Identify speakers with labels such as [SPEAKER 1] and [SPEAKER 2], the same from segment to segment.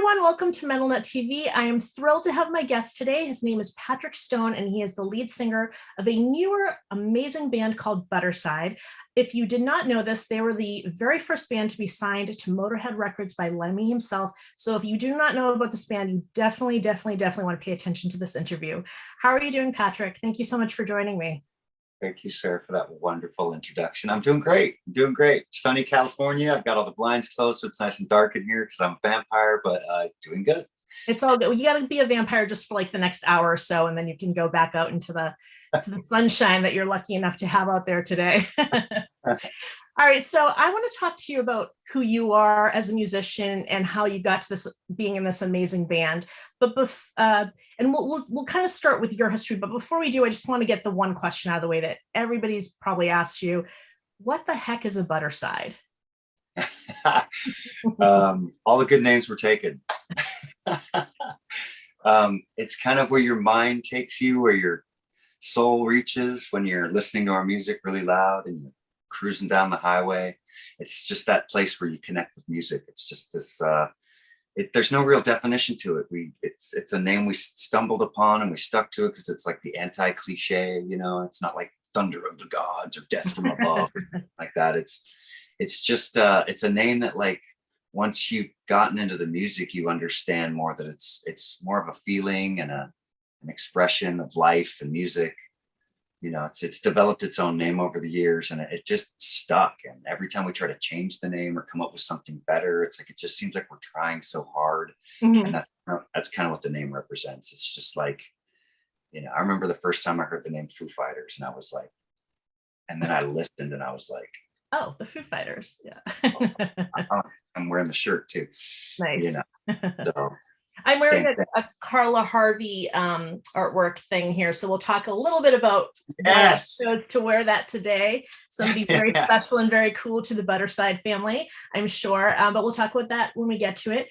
[SPEAKER 1] everyone, welcome to MentalNet TV. I am thrilled to have my guest today. His name is Patrick Stone, and he is the lead singer of a newer, amazing band called Budderside. If you did not know this, they were the very first band to be signed to Motorhead Records by Lemmy himself. So if you do not know about this band, you definitely want to pay attention to this interview. How are you doing, Patrick? Thank you so much for joining me.
[SPEAKER 2] Thank you, Sarah, for that wonderful introduction. I'm doing great. Doing great. Sunny California. I've got all the blinds closed, so it's nice and dark in here because I'm a vampire, but doing good.
[SPEAKER 1] It's all good. You got to be a vampire just for like the next hour or so, and then you can go back out into the sunshine that you're lucky enough to have out there today. All right, so I want to talk to you about who you are as a musician and how you got to this, being in this amazing band. But and we'll kind of start with your history. But before we do, I just want to get the one question out of the way that everybody's probably asked you: what the heck is a Budderside?
[SPEAKER 2] All the good names were taken. It's kind of where your mind takes you, where your soul reaches when you're listening to our music really loud and you're cruising down the highway. It's just that place where you connect with music. It's just this there's no real definition to it. It's a name we stumbled upon and we stuck to it because it's like the anti-cliche, you know. It's not like thunder of the gods or death from above like that. It's just it's a name that, like, once you've gotten into the music, you understand more that it's more of a feeling and an expression of life and music. You know, it's developed its own name over the years, and it just stuck. And every time we try to change the name or come up with something better, it's like it just seems like we're trying so hard. Mm-hmm. And that's kind of what the name represents. It's just like, you know, I remember the first time I heard the name Foo Fighters, and I was like, and then I listened, and I was like,
[SPEAKER 1] oh, the Foo Fighters, yeah.
[SPEAKER 2] I'm wearing the shirt too.
[SPEAKER 1] Nice.
[SPEAKER 2] You know, so.
[SPEAKER 1] I'm wearing a Carla Harvey artwork thing here, so we'll talk a little bit about
[SPEAKER 2] yes.
[SPEAKER 1] what I chose to wear that today. Somebody very special and very cool to the Budderside family, I'm sure, but we'll talk about that when we get to it.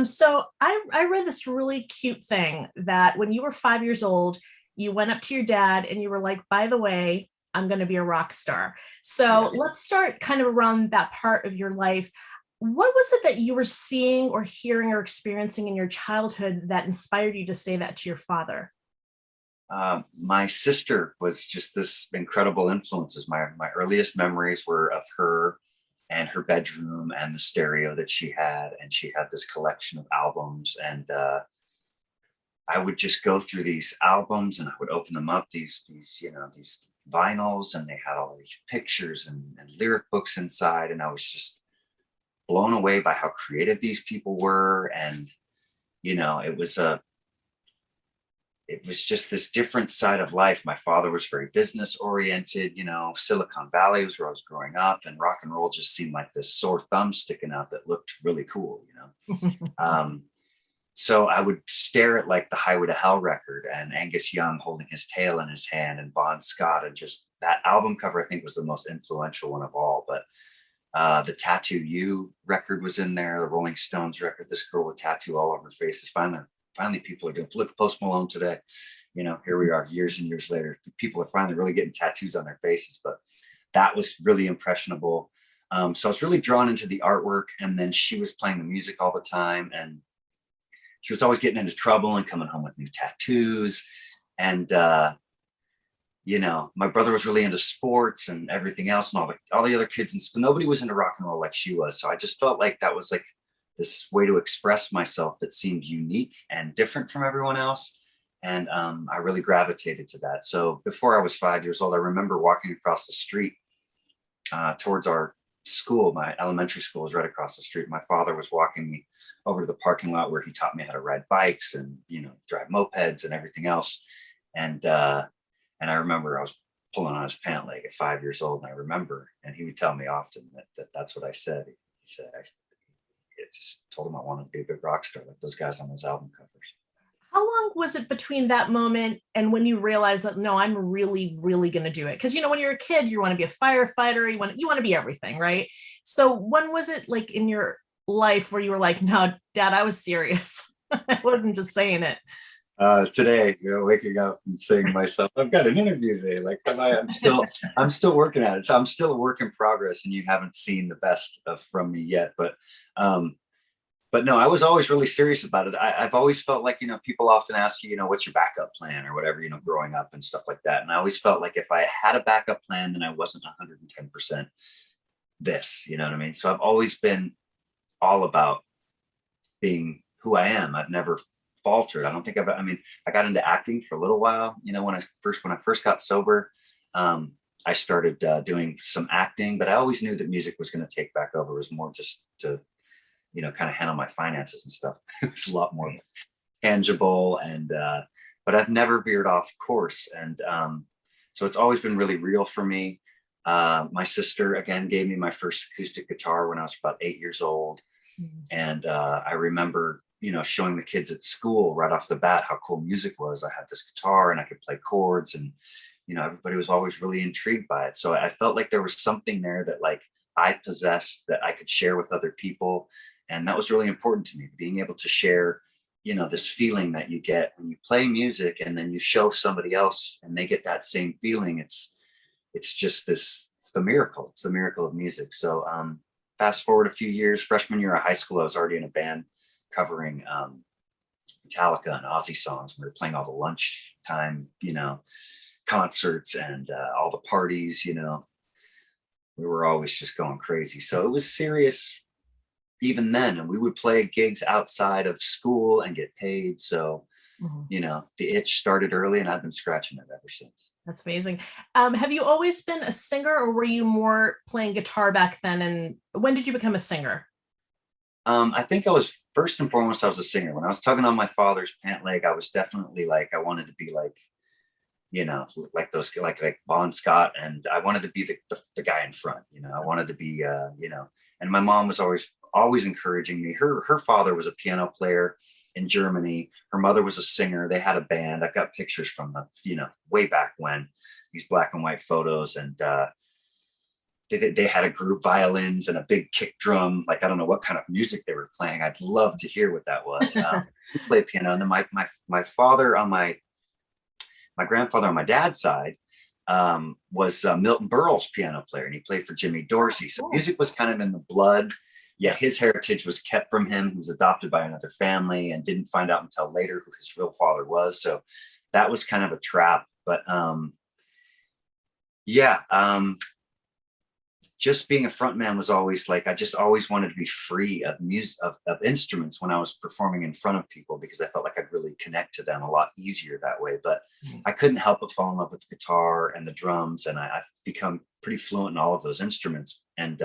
[SPEAKER 1] So I read this really cute thing that when you were 5 years old, you went up to your dad and you were like, by the way, I'm going to be a rock star. So let's start kind of around that part of your life. What was it that you were seeing or hearing or experiencing in your childhood that inspired you to say that to your father?
[SPEAKER 2] My sister was just this incredible influence. My earliest memories were of her and her bedroom and the stereo that she had. And she had this collection of albums. And I would just go through these albums and I would open them up, these vinyls, and they had all these pictures and lyric books inside. And I was just blown away by how creative these people were. And, you know, it was just this different side of life. My father was very business oriented, you know. Silicon Valley was where I was growing up, and rock and roll just seemed like this sore thumb sticking out that looked really cool, you know. So I would stare at like the Highway to Hell record and Angus Young holding his tail in his hand and Bon Scott, and just that album cover, I think, was the most influential one of all. But the Tattoo You record was in there, the Rolling Stones record, this girl with tattoo all over her face. Finally people are doing, look at Post Malone today, you know, here we are years and years later, people are finally really getting tattoos on their faces. But that was really impressionable. So I was really drawn into the artwork, and then she was playing the music all the time, and she was always getting into trouble and coming home with new tattoos. And you know, my brother was really into sports and everything else, and all the other kids in school, nobody was into rock and roll like she was. So I just felt like that was like this way to express myself that seemed unique and different from everyone else. And I really gravitated to that. So before I was 5 years old, I remember walking across the street towards our school. My elementary school was right across the street. My father was walking me over to the parking lot where he taught me how to ride bikes and, you know, drive mopeds and everything else. And I remember I was pulling on his pant leg at 5 years old. And I remember, and he would tell me often that's what I said. He said, I just told him I wanted to be a big rock star, like those guys on those album covers.
[SPEAKER 1] How long was it between that moment and when you realized that, no, I'm really, really going to do it? Because, you know, when you're a kid, you want to be a firefighter, you want to be everything, right? So when was it like in your life where you were like, no, Dad, I was serious. I wasn't just saying it.
[SPEAKER 2] Today, you know, waking up and saying to myself, I've got an interview today. Like, I'm still working at it. So I'm still a work in progress, and you haven't seen the best from me yet. But but no, I was always really serious about it. I've always felt like, people often ask you, what's your backup plan or whatever, growing up and stuff like that. And I always felt like if I had a backup plan, then I wasn't 110% this, you know what I mean? So I've always been all about being who I am. I've never faltered. I don't think I got into acting for a little while, when I first got sober. I started doing some acting, but I always knew that music was going to take back over. It was more just to, kind of handle my finances and stuff. It was a lot more tangible, and but I've never veered off course. And so it's always been really real for me. My sister, again, gave me my first acoustic guitar when I was about 8 years old. And I remember, showing the kids at school right off the bat how cool music was. I had this guitar and I could play chords, and, everybody was always really intrigued by it. So I felt like there was something there that like I possessed that I could share with other people. And that was really important to me, being able to share, this feeling that you get when you play music and then you show somebody else and they get that same feeling. It's just it's the miracle. It's the miracle of music. So fast forward a few years, freshman year of high school, I was already in a band covering Metallica and Ozzy songs. We were playing all the lunchtime, concerts and all the parties, we were always just going crazy. So it was serious even then. And we would play gigs outside of school and get paid. So, the itch started early, and I've been scratching it ever since.
[SPEAKER 1] That's amazing. Have you always been a singer, or were you more playing guitar back then? And when did you become a singer?
[SPEAKER 2] I think I was first and foremost, I was a singer. When I was tugging on my father's pant leg, I was definitely like, I wanted to be like, like those, like Bon Scott. And I wanted to be the guy in front, I wanted to be, and my mom was always encouraging me. Her father was a piano player in Germany. Her mother was a singer. They had a band. I've got pictures from the, way back when, these black and white photos. And, they had a group, violins and a big kick drum. Like, I don't know what kind of music they were playing. I'd love to hear what that was. Play piano. And then my father on my grandfather on my dad's side was Milton Berle's piano player, and he played for Jimmy Dorsey. So music was kind of in the blood. Yeah, his heritage was kept from him. He was adopted by another family and didn't find out until later who his real father was. So that was kind of a trap. But just being a front man was always like, I just always wanted to be free of music, of instruments when I was performing in front of people, because I felt like I'd really connect to them a lot easier that way. But I couldn't help but fall in love with the guitar and the drums. And I've become pretty fluent in all of those instruments. And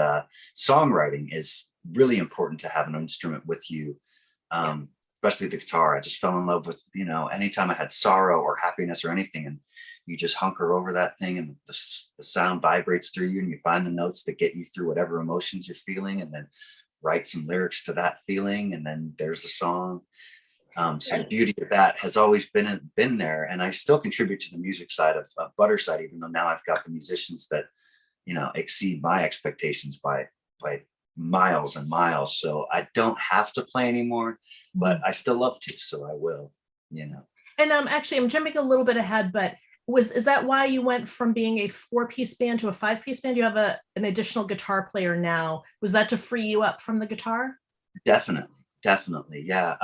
[SPEAKER 2] songwriting is really important to have an instrument with you, especially the guitar. I just fell in love with, anytime I had sorrow or happiness or anything, and you just hunker over that thing, and the sound vibrates through you, and you find the notes that get you through whatever emotions you're feeling, and then write some lyrics to that feeling, and then there's a song. So the beauty of that has always been there, and I still contribute to the music side of Budderside, even though now I've got the musicians that exceed my expectations by miles and miles. So I don't have to play anymore, but I still love to, so I will.
[SPEAKER 1] And actually, I'm jumping a little bit ahead, but is that why you went from being a 4-piece band to a 5-piece band? You have an additional guitar player now. Was that to free you up from the guitar?
[SPEAKER 2] Definitely. Yeah.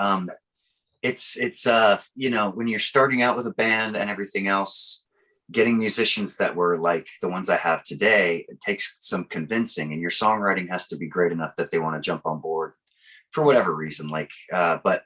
[SPEAKER 2] It's when you're starting out with a band and everything else, getting musicians that were like the ones I have today, it takes some convincing, and your songwriting has to be great enough that they want to jump on board for whatever reason. Like, but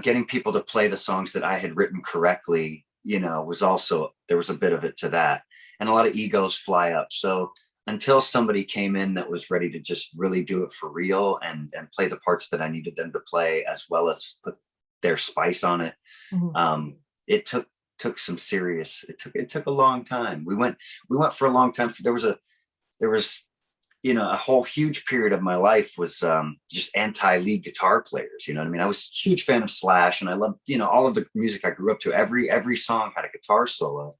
[SPEAKER 2] getting people to play the songs that I had written correctly, was also, there was a bit of it to that, and a lot of egos fly up. So until somebody came in that was ready to just really do it for real and play the parts that I needed them to play, as well as put their spice on it, it took some serious, it took a long time. We went for a long time. There was a whole huge period of my life was just anti-lead guitar players. You know what I mean? I was a huge fan of Slash, and I loved, all of the music I grew up to. Every song had a guitar solo.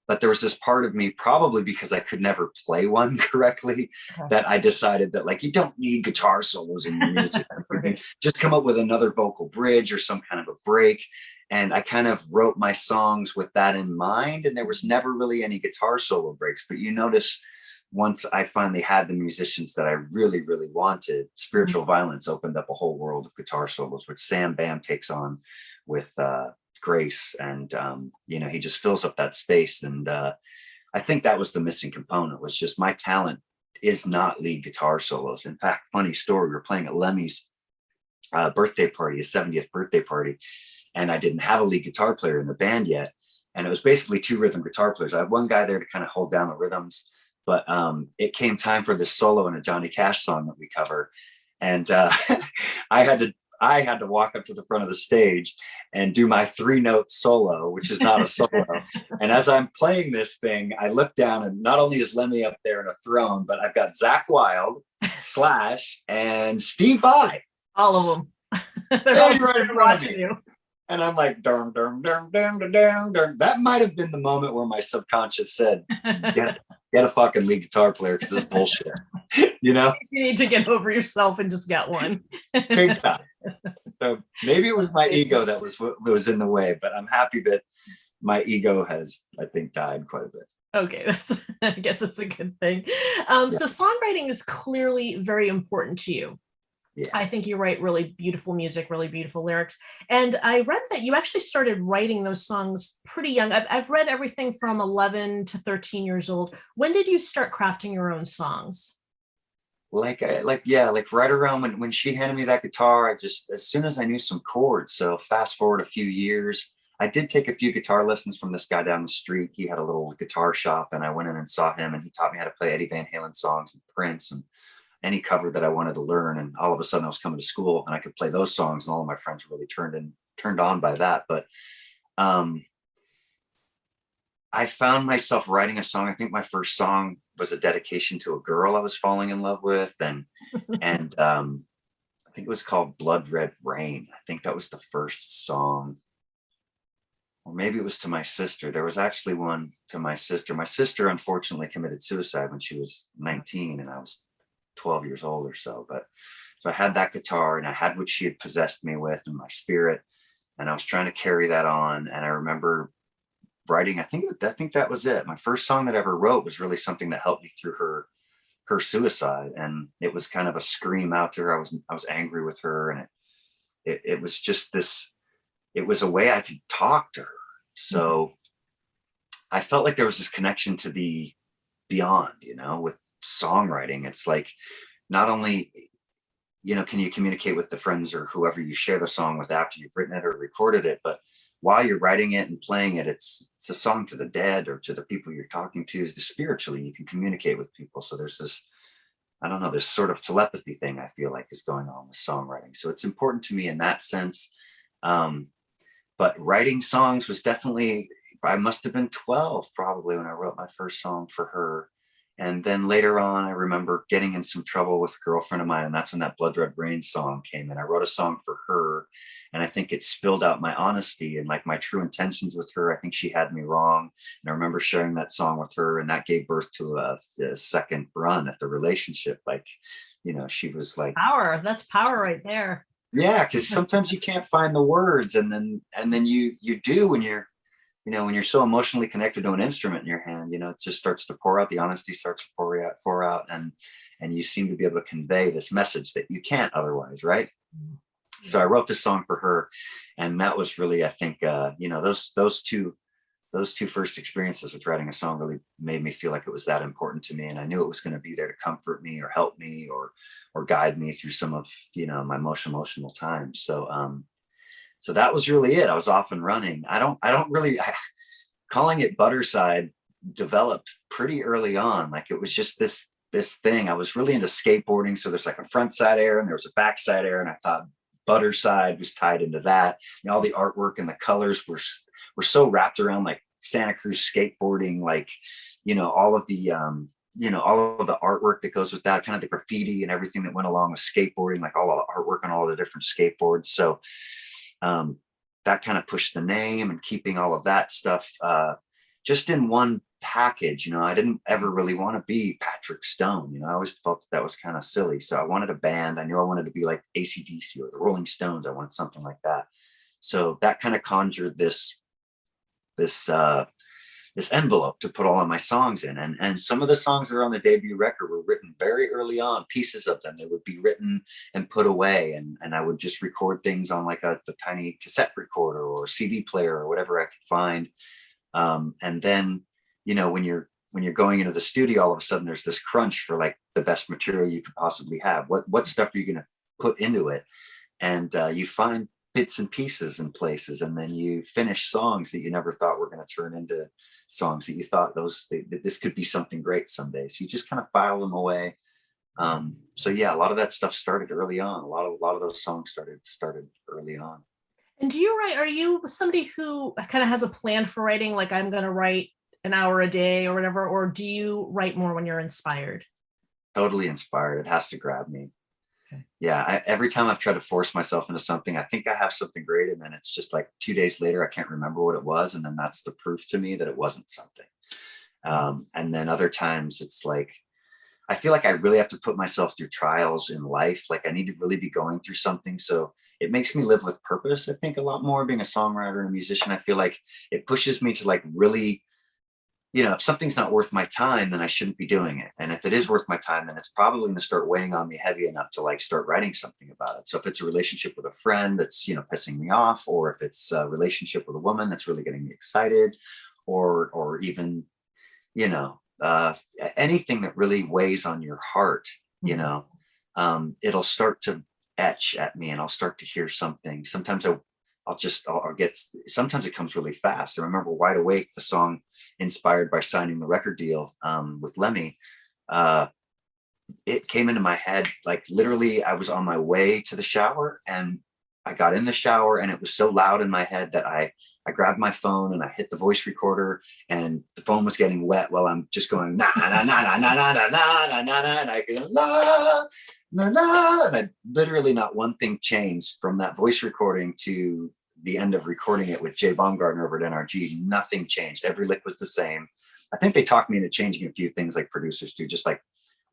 [SPEAKER 2] But there was this part of me, probably because I could never play one correctly, that I decided that, like, you don't need guitar solos in your music. Right. Just come up with another vocal bridge or some kind of a break. And I kind of wrote my songs with that in mind. And there was never really any guitar solo breaks. But you notice once I finally had the musicians that I really, really wanted, Spiritual Violence opened up a whole world of guitar solos, which Sam Bam takes on with grace. And, he just fills up that space. And I think that was the missing component, was just my talent is not lead guitar solos. In fact, funny story, we were playing at Lemmy's birthday party, his 70th birthday party, and I didn't have a lead guitar player in the band yet. And it was basically 2 rhythm guitar players. I had one guy there to kind of hold down the rhythms, but it came time for this solo in a Johnny Cash song that we cover. And I had to walk up to the front of the stage and do my 3-note solo, which is not a solo. And as I'm playing this thing, I look down, and not only is Lemmy up there in a throne, but I've got Zakk Wylde, Slash, and Steve Vai.
[SPEAKER 1] All of them. They're all
[SPEAKER 2] right in front of me. And I'm like, darn. That might have been the moment where my subconscious said, get a fucking lead guitar player, because this is bullshit. You
[SPEAKER 1] need to get over yourself and just get one.
[SPEAKER 2] Big time. So maybe it was my ego that was in the way, but I'm happy that my ego has, I think, died quite a bit.
[SPEAKER 1] Okay, I guess that's a good thing. So songwriting is clearly very important to you. Yeah. I think you write really beautiful music, really beautiful lyrics. And I read that you actually started writing those songs pretty young. I've read everything from 11 to 13 years old. When did you start crafting your own songs?
[SPEAKER 2] Like right around when she handed me that guitar, as soon as I knew some chords. So fast forward a few years, I did take a few guitar lessons from this guy down the street. He had a little guitar shop, and I went in and saw him, and he taught me how to play Eddie Van Halen songs and Prince and any cover that I wanted to learn. And all of a sudden I was coming to school and I could play those songs, and all of my friends were really turned on by that. But I found myself writing a song. I think my first song was a dedication to a girl I was falling in love with. And I think it was called Blood Red Rain. I think that was the first song. Or maybe it was to my sister. There was actually one to my sister. My sister unfortunately committed suicide when she was 19 and I was 12 years old or so. But so I had that guitar and I had what she had possessed me with in my spirit. And I was trying to carry that on. And I remember writing, I think that was it. My first song that I ever wrote was really something that helped me through her suicide. And it was kind of a scream out to her. I was angry with her. And it was just this, it was a way I could talk to her. So I felt like there was this connection to the beyond, with songwriting. It's like, not only, can you communicate with the friends or whoever you share the song with after you've written it or recorded it, but while you're writing it and playing it, it's a song to the dead or to the people you're talking to. Is spiritually, you can communicate with people. So there's this, I don't know, this sort of telepathy thing I feel like is going on with songwriting. So it's important to me in that sense. But writing songs was definitely, I must have been 12 probably when I wrote my first song for her. And then later on, I remember getting in some trouble with a girlfriend of mine. And that's when that Blood Red Rain song came in. I wrote a song for her. And I think it spilled out my honesty and like my true intentions with her. I think she had me wrong. And I remember sharing that song with her. And that gave birth to a second run at the relationship. Like, she was like,
[SPEAKER 1] power. That's power right there.
[SPEAKER 2] Yeah, because sometimes you can't find the words. And then you do when you're, when you're so emotionally connected to an instrument in your hand, it just starts to pour out. The honesty starts to pour out, and you seem to be able to convey this message that you can't otherwise, right? Yeah. So I wrote this song for her, and that was really, I think, those two first experiences with writing a song really made me feel like it was that important to me, and I knew it was going to be there to comfort me or help me or guide me through some of my most emotional times. So that was really it. I was off and running. Calling it Budderside developed pretty early on. Like it was just this thing. I was really into skateboarding. So there's like a front side air and there was a back side air. And I thought Budderside was tied into that. All the artwork and the colors were so wrapped around like Santa Cruz skateboarding, like, all of the, all of the artwork that goes with that, kind of the graffiti and everything that went along with skateboarding, like all of the artwork on all of the different skateboards. So that kind of pushed the name and keeping all of that stuff just in one package. I didn't ever really want to be Patrick Stone. I always felt that was kind of silly. So I wanted a band. I knew I wanted to be like AC/DC or the Rolling Stones. I wanted something like that. So that kind of conjured this this envelope to put all of my songs in. And some of the songs that are on the debut record were written very early on, pieces of them. They would be written and put away. And I would just record things on like the tiny cassette recorder or CD player or whatever I could find. And then, you know, when you're going into the studio, all of a sudden there's this crunch for like the best material you could possibly have. What stuff are you going to put into it? And you find bits and pieces in places, and then you finish songs that you never thought were going to turn into songs that you thought this could be something great someday. So you just kind of file them away. So yeah, a lot of that stuff started early on. A lot of those songs started early on.
[SPEAKER 1] And do you write? Are you somebody who kind of has a plan for writing? Like, I'm going to write an hour a day or whatever, or do you write more when you're inspired?
[SPEAKER 2] Totally inspired. It has to grab me. Yeah, every time I've tried to force myself into something, I think I have something great, and then it's just like 2 days later, I can't remember what it was, and then that's the proof to me that it wasn't something. And then other times it's like, I feel like I really have to put myself through trials in life. Like I need to really be going through something. So it makes me live with purpose, I think, a lot more. Being a songwriter and a musician, I feel like it pushes me to like really, you know, if something's not worth my time, then I shouldn't be doing it. And if it is worth my time, then it's probably going to start weighing on me heavy enough to like start writing something about it. So if it's a relationship with a friend that's, you know, pissing me off, or if it's a relationship with a woman that's really getting me excited, or even, you know, anything that really weighs on your heart, you know, it'll start to etch at me, and I'll start to hear something. Sometimes I'll get, sometimes it comes really fast. I remember Wide Awake, the song inspired by signing the record deal with Lemmy. It came into my head, like literally I was on my way to the shower, and I got in the shower, and it was so loud in my head that I grabbed my phone and I hit the voice recorder, and the phone was getting wet while I'm just going na na na na na na na na na na, and I go la na na, and I literally, not one thing changed from that voice recording to the end of recording it with Jay Baumgartner over at NRG. Nothing changed. Every lick was the same. I think they talked me into changing a few things like producers do, just like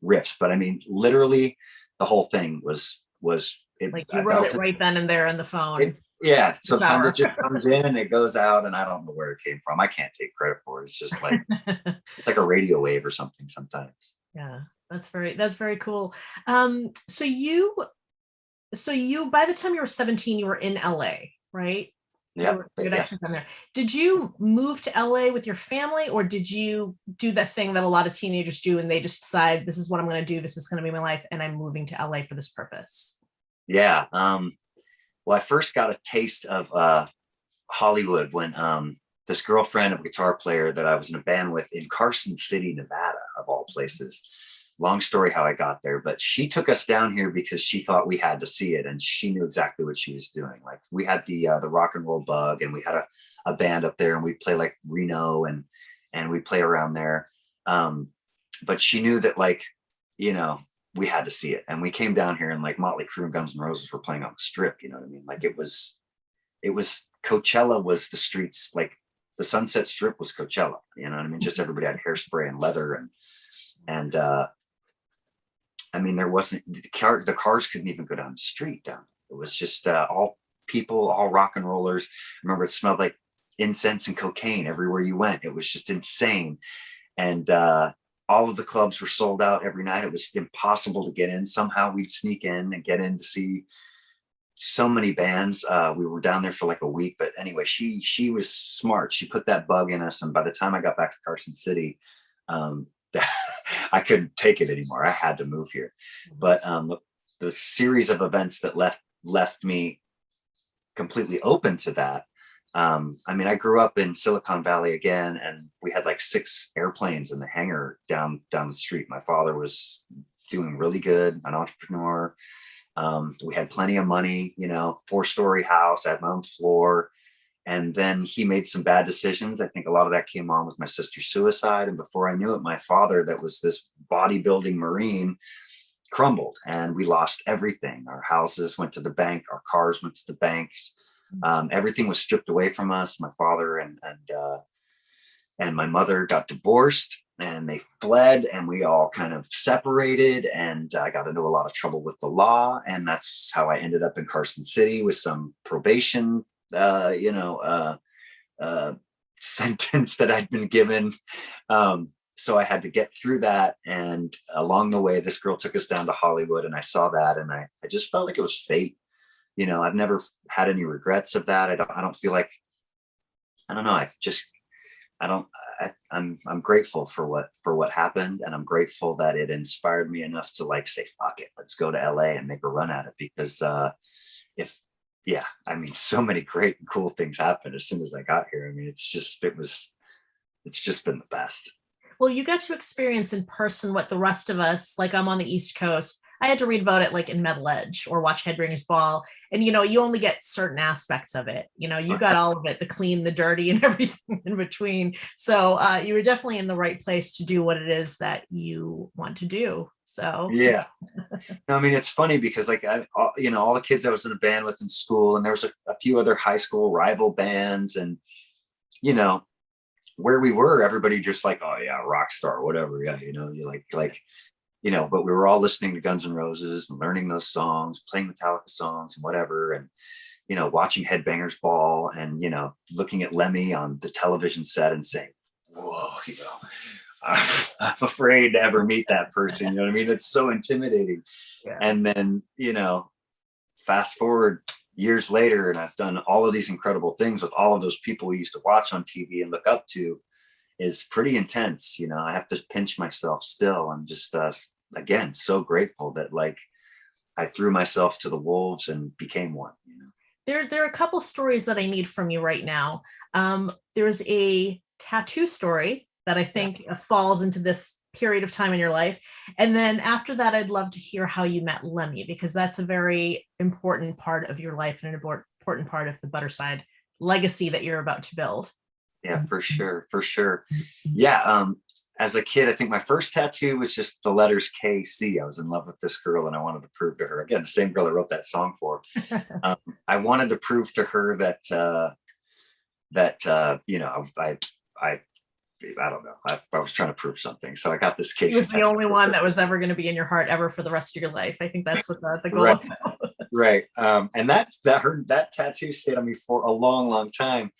[SPEAKER 2] riffs. But I mean, literally the whole thing was it,
[SPEAKER 1] like you wrote it right then and there on the phone.
[SPEAKER 2] Yeah. Sometimes it just comes in and it goes out, and I don't know where it came from. I can't take credit for it. It's just like, it's like a radio wave or something sometimes.
[SPEAKER 1] Yeah, that's very cool. So you, by the time you were 17, you were in LA, right?
[SPEAKER 2] Yeah.
[SPEAKER 1] There. Did you move to LA with your family, or did you do that thing that a lot of teenagers do and they just decide, this is what I'm going to do, this is going to be my life, and I'm moving to LA for this purpose?
[SPEAKER 2] Yeah. Well, I first got a taste of Hollywood when this girlfriend of a guitar player that I was in a band with in Carson City, Nevada, of all places. Long story how I got there, but she took us down here because she thought we had to see it, and she knew exactly what she was doing. Like we had the rock and roll bug, and we had a band up there, and we'd play like Reno and we'd play around there. But she knew that, like, you know, we had to see it, and we came down here, and like Motley Crue and Guns N' Roses were playing on the Strip. You know what I mean? Like it was Coachella was the streets, like the Sunset Strip was Coachella. You know what I mean? Just everybody had hairspray and leather, and I mean, there wasn't the cars couldn't even go down the street down. It was just all people, all rock and rollers. Remember, it smelled like incense and cocaine everywhere you went. It was just insane. And all of the clubs were sold out every night. It was impossible to get in. Somehow we'd sneak in and get in to see so many bands. We were down there for like a week, but anyway, she was smart. She put that bug in us. And by the time I got back to Carson City, I couldn't take it anymore. I had to move here. But the series of events that left me completely open to that. I mean, I grew up in Silicon Valley again, and we had like 6 airplanes in the hangar down the street. My father was doing really good, an entrepreneur. We had plenty of money, you know, 4-story house, I had my own floor. And then he made some bad decisions. I think a lot of that came on with my sister's suicide. And before I knew it, my father, that was this bodybuilding Marine, crumbled, and we lost everything. Our houses went to the bank. Our cars went to the banks. Everything was stripped away from us. My father and my mother got divorced, and they fled, and we all kind of separated, and I got into a lot of trouble with the law. And that's how I ended up in Carson City with some probation sentence that I'd been given. So I had to get through that. And along the way, this girl took us down to Hollywood, and I saw that, and I just felt like it was fate. You know, I've never had any regrets of that. I don't feel like, I don't know. I'm grateful for what happened. And I'm grateful that it inspired me enough to like say, fuck it, let's go to LA and make a run at it. Because so many great and cool things happened as soon as I got here. I mean, it's just been the best.
[SPEAKER 1] Well, you got to experience in person what the rest of us, like I'm on the East Coast, I had to read about it like in Metal Edge or watch Headbangers Ball. And, you know, you only get certain aspects of it. You know, you got all of it, the clean, the dirty, and everything in between. So you were definitely in the right place to do what it is that you want to do. So
[SPEAKER 2] yeah. No, I mean, it's funny because like, all the kids I was in a band with in school, and there was a few other high school rival bands, and, you know, where we were, everybody just like, oh yeah, rock star, whatever. Yeah. You know, you like, you know, but we were all listening to Guns N' Roses and learning those songs, playing Metallica songs and whatever. And, you know, watching Headbangers Ball and, you know, looking at Lemmy on the television set and saying, whoa, you know, I'm afraid to ever meet that person. You know what I mean? It's so intimidating. Yeah. And then, you know, fast forward years later, and I've done all of these incredible things with all of those people we used to watch on TV and look up to, is pretty intense. You know, I have to pinch myself still. I'm just, again, so grateful that like I threw myself to the wolves and became one, you know.
[SPEAKER 1] There are a couple stories that I need from you right now. There's a tattoo story that I think falls into this period of time in your life. And then after that, I'd love to hear how you met Lemmy, because that's a very important part of your life and an important part of the Budderside legacy that you're about to build.
[SPEAKER 2] Yeah, for sure. For sure. Yeah. As a kid, I think my first tattoo was just the letters KC. I was in love with this girl and I wanted to prove to her, again, the same girl I wrote that song for. I wanted to prove to her that, you know, I don't know. I was trying to prove something. So I got this case.
[SPEAKER 1] He was the only one that was ever going to be in your heart ever for the rest of your life. I think that's what the goal
[SPEAKER 2] right.
[SPEAKER 1] was.
[SPEAKER 2] Right. And that tattoo stayed on me for a long, long time.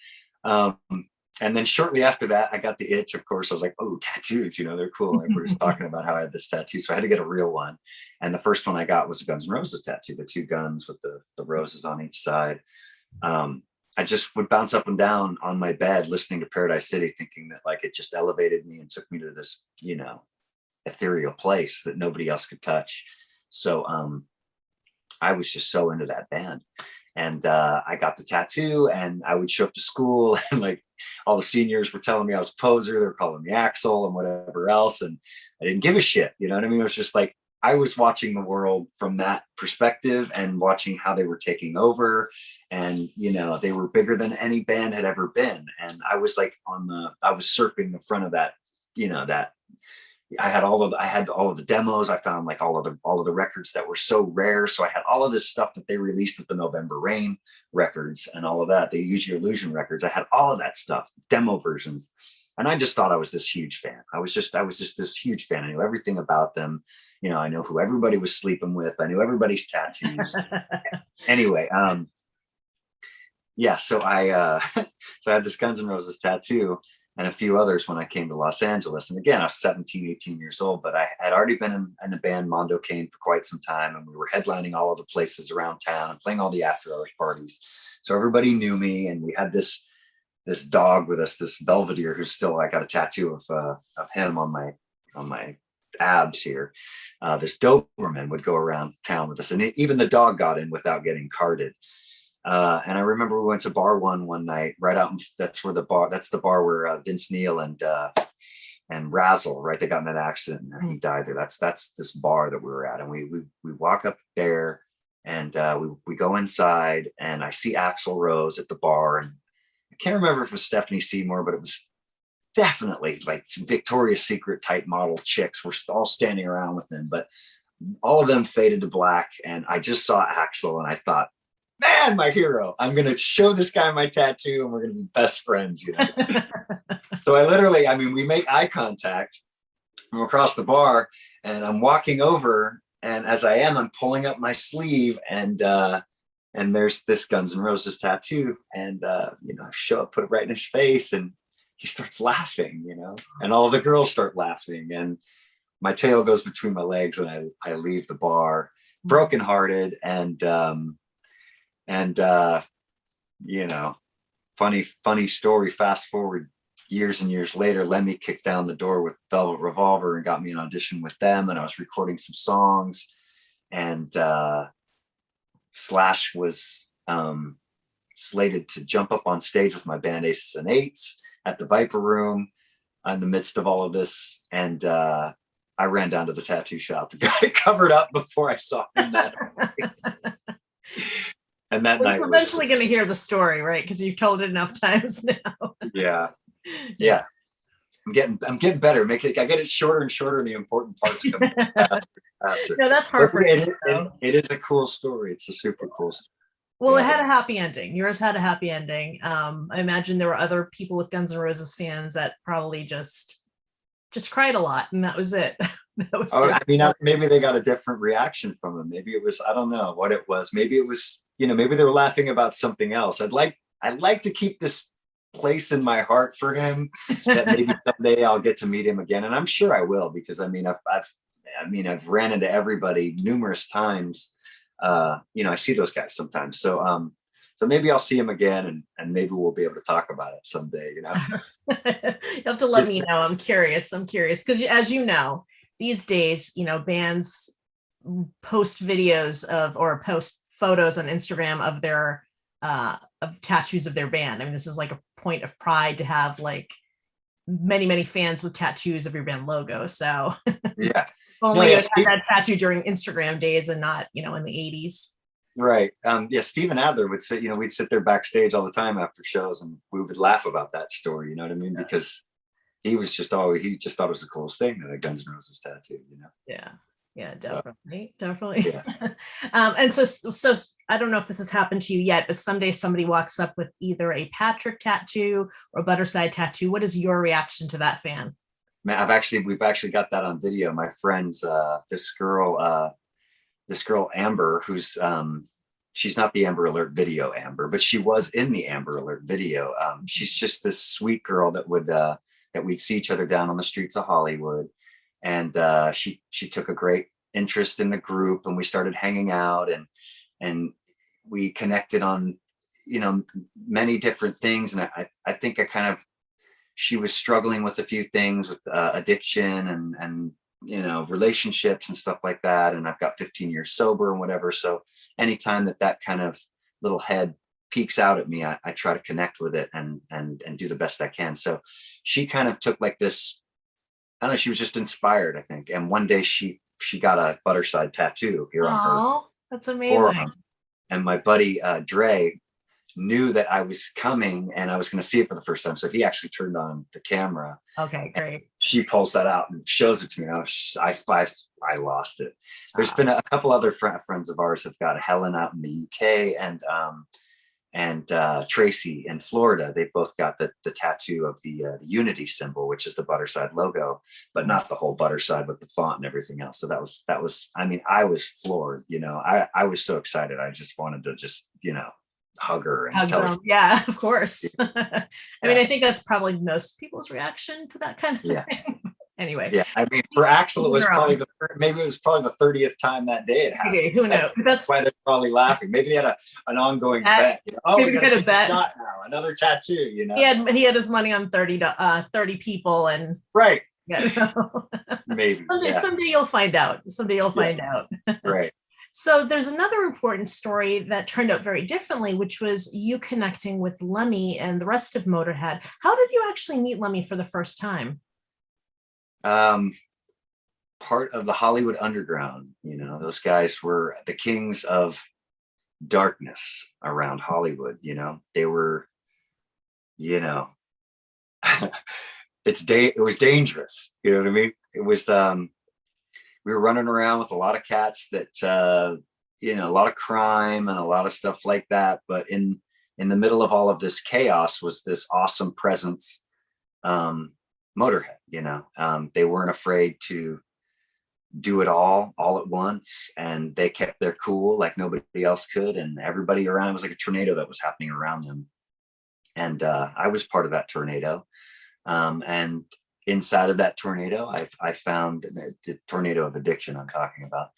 [SPEAKER 2] And then shortly after that, I got the itch. Of course, I was like, oh, tattoos, you know, they're cool. Like, we're just talking about how I had this tattoo. So I had to get a real one. And the first one I got was a Guns N' Roses tattoo, the two guns with the roses on each side. I just would bounce up and down on my bed listening to Paradise City, thinking that like it just elevated me and took me to this, you know, ethereal place that nobody else could touch. So I was just so into that band. And I got the tattoo, and I would show up to school, and like all the seniors were telling me I was a poser. They were calling me Axel and whatever else. And I didn't give a shit. You know what I mean? It was just like, I was watching the world from that perspective and watching how they were taking over. And, you know, they were bigger than any band had ever been. And I was like I was surfing the front of that, you know, that I had all of the demos. I found like all of the records that were so rare. So I had all of this stuff that they released with the November Rain records and all of that. They Use Your Illusion records. I had all of that stuff, demo versions. And I just thought I was this huge fan. I was just this huge fan. I knew everything about them. You know, I knew who everybody was sleeping with. I knew everybody's tattoos. Anyway, so I had this Guns N' Roses tattoo and a few others when I came to Los Angeles. And again, I was 17, 18 years old, but I had already been in the band Mondo Cane for quite some time. And we were headlining all of the places around town and playing all the after hours parties. So everybody knew me. And we had this dog with us, this Belvedere, who's still, I got a tattoo of him on my abs here. This Doberman would go around town with us. And even the dog got in without getting carded. And I remember we went to bar one night right out. That's the bar where Vince Neil and Razzle, right? They got in an accident and he died there. That's this bar that we were at. And we walk up there and we go inside and I see Axl Rose at the bar. And I can't remember if it was Stephanie Seymour, but it was definitely like Victoria's Secret type model chicks were all standing around with him, but all of them faded to black. And I just saw Axl and I thought, man, my hero, I'm going to show this guy my tattoo and we're going to be best friends, you know? So we make eye contact from across the bar and I'm walking over. And as I am, I'm pulling up my sleeve and there's this Guns N' Roses tattoo. And, I show up, put it right in his face. And he starts laughing, and all the girls start laughing, and my tail goes between my legs, and I leave the bar brokenhearted, and funny story. Fast forward years and years later, Lemmy kicked down the door with Velvet Revolver and got me an audition with them, and I was recording some songs, and Slash was slated to jump up on stage with my band Aces and Eights at the Viper Room in the midst of all of this, and I ran down to the tattoo shop and got it covered up before I saw him that and that night
[SPEAKER 1] eventually going to hear the story, right? Because you've told it enough times now.
[SPEAKER 2] Yeah. I'm getting better. I get it shorter and shorter, and the important parts come faster.
[SPEAKER 1] No, that's heartbreaking.
[SPEAKER 2] It is a cool story. It's a super cool story.
[SPEAKER 1] Well, it had a happy ending. Yours had a happy ending. I imagine there were other people with Guns N' Roses fans that probably just cried a lot, and that was it.
[SPEAKER 2] Maybe they got a different reaction from them. Maybe it was, I don't know what it was. Maybe it was, maybe they were laughing about something else. I'd like to keep this place in my heart for him, that maybe someday I'll get to meet him again, and I'm sure I will, because I've ran into everybody numerous times. I see those guys sometimes, so maybe I'll see him again, and maybe we'll be able to talk about it someday. You
[SPEAKER 1] have to let me know. I'm curious because, as you know, these days, bands post videos or post photos on Instagram of their of tattoos of their band. I mean, this is like a point of pride to have like many fans with tattoos of your band logo. So
[SPEAKER 2] yeah.
[SPEAKER 1] Only had that tattoo during Instagram days and not, in the 80s.
[SPEAKER 2] Right. Steven Adler would sit, we'd sit there backstage all the time after shows, and we would laugh about that story, you know what I mean? Yeah. Because he just thought it was the coolest thing, that a Guns N' Roses tattoo,
[SPEAKER 1] Yeah, definitely. Yeah.
[SPEAKER 2] And
[SPEAKER 1] so I don't know if this has happened to you yet, but someday somebody walks up with either a Patrick tattoo or a Budderside tattoo. What is your reaction to that fan?
[SPEAKER 2] Man, we've actually got that on video. My friends, this girl Amber, who's she's not the Amber Alert video Amber, but she was in the Amber Alert video. She's just this sweet girl that we'd see each other down on the streets of Hollywood, and she took a great interest in the group, and we started hanging out, and we connected on many different things, and I think she was struggling with a few things with addiction and relationships and stuff like that. And I've got 15 years sober and whatever. So anytime that kind of little head peeks out at me, I try to connect with it and do the best I can. So she kind of took like this, I don't know, she was just inspired, I think. And one day she got a Budderside tattoo here on her.
[SPEAKER 1] Oh, that's amazing.
[SPEAKER 2] And my buddy, Dre, knew that I was coming and I was going to see it for the first time. So he actually turned on the camera.
[SPEAKER 1] Okay, great.
[SPEAKER 2] She pulls that out and shows it to me. I lost it. There's been a couple other friends of ours have got Helen out in the UK and Tracy in Florida. They both got the tattoo of the Unity symbol, which is the Budderside logo, but not the whole Budderside with the font and everything else. So that was, I was floored, I was so excited. I just wanted to hug her and tell her.
[SPEAKER 1] Yeah, of course. I mean, I think that's probably most people's reaction to that kind of thing. Anyway.
[SPEAKER 2] Yeah, I mean, for Axl, it was probably the 30th time that day it happened.
[SPEAKER 1] Okay, who knows?
[SPEAKER 2] That's why they're probably laughing. Maybe they had an ongoing bet. We got to bet. Shot now, another tattoo.
[SPEAKER 1] He had his money on 30 people, and
[SPEAKER 2] right.
[SPEAKER 1] Yeah,
[SPEAKER 2] maybe
[SPEAKER 1] someday you'll find out.
[SPEAKER 2] Right.
[SPEAKER 1] So there's another important story that turned out very differently, which was you connecting with Lemmy and the rest of Motorhead. How did you actually meet Lemmy for the first time?
[SPEAKER 2] Part of the Hollywood Underground. Those guys were the kings of darkness around Hollywood. They were, it was dangerous. You know what I mean? It was, we were running around with a lot of cats that, a lot of crime and a lot of stuff like that. But in the middle of all of this chaos was this awesome presence, Motorhead. They weren't afraid to do it all at once, and they kept their cool like nobody else could. And everybody around, it was like a tornado that was happening around them. And I was part of that tornado. And inside of that tornado, I found the tornado of addiction I'm talking about.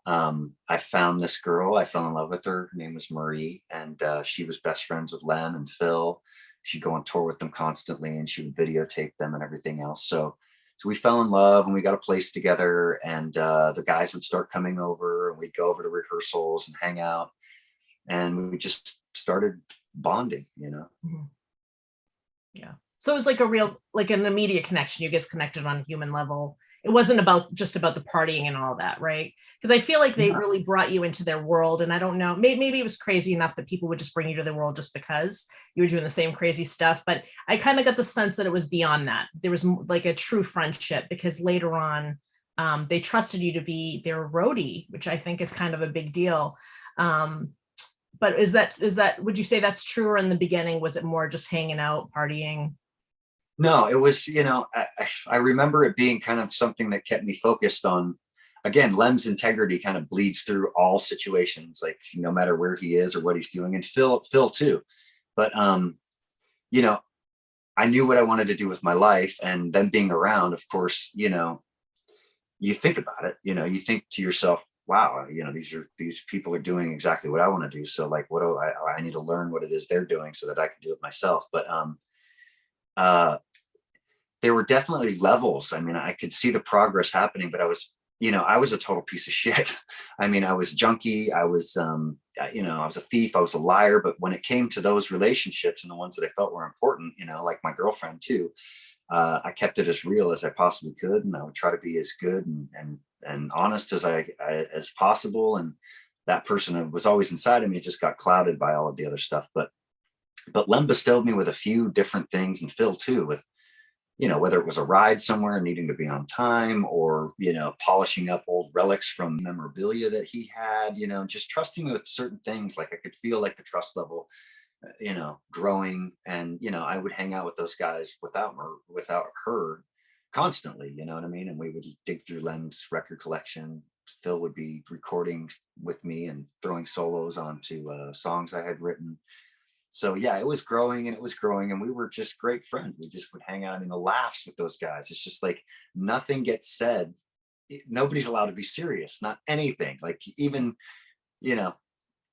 [SPEAKER 2] I found this girl. I fell in love with her. Her name was Marie, and she was best friends with Lem and Phil. She'd go on tour with them constantly, and she would videotape them and everything else. So we fell in love, and we got a place together, and the guys would start coming over, and we'd go over to rehearsals and hang out, and we just started bonding, you know.
[SPEAKER 1] Mm-hmm. Yeah. So it was like a real, like an immediate connection. You guys connected on a human level. It wasn't just about the partying and all that, right? Because I feel like they really brought you into their world. And I don't know, maybe it was crazy enough that people would just bring you to their world just because you were doing the same crazy stuff. But I kind of got the sense that it was beyond that. There was like a true friendship, because later on, they trusted you to be their roadie, which I think is kind of a big deal. But is that, would you say that's true? Or in the beginning, was it more just hanging out, partying?
[SPEAKER 2] No, it was, you know, I remember it being kind of something that kept me focused on, again, Lem's integrity kind of bleeds through all situations, like no matter where he is or what he's doing, and Phil too. But, you know, I knew what I wanted to do with my life, and them being around, of course, you know, you think about it, you know, you think to yourself, wow, you know, these people are doing exactly what I want to do. So like, what do I need to learn what it is they're doing so that I can do it myself. But, there were definitely levels. I mean, I could see the progress happening, but I was a total piece of shit. I mean, I was junkie. I was, you know, I was a thief. I was a liar. But when it came to those relationships and the ones that I felt were important, you know, like my girlfriend too, I kept it as real as I possibly could. And I would try to be as good and honest as possible. And that person was always inside of me. It just got clouded by all of the other stuff. But Lem bestowed me with a few different things, and Phil too, with, you know, whether it was a ride somewhere needing to be on time, or, you know, polishing up old relics from memorabilia that he had, you know, just trusting me with certain things. Like I could feel like the trust level, you know, growing. And, you know, I would hang out with those guys without her constantly, you know what I mean? And we would dig through Lem's record collection. Phil would be recording with me and throwing solos onto songs I had written. So yeah, it was growing, and we were just great friends. We just would hang out. I mean, the laughs with those guys, it's just like nothing gets said. Nobody's allowed to be serious, not anything. Like even, you know,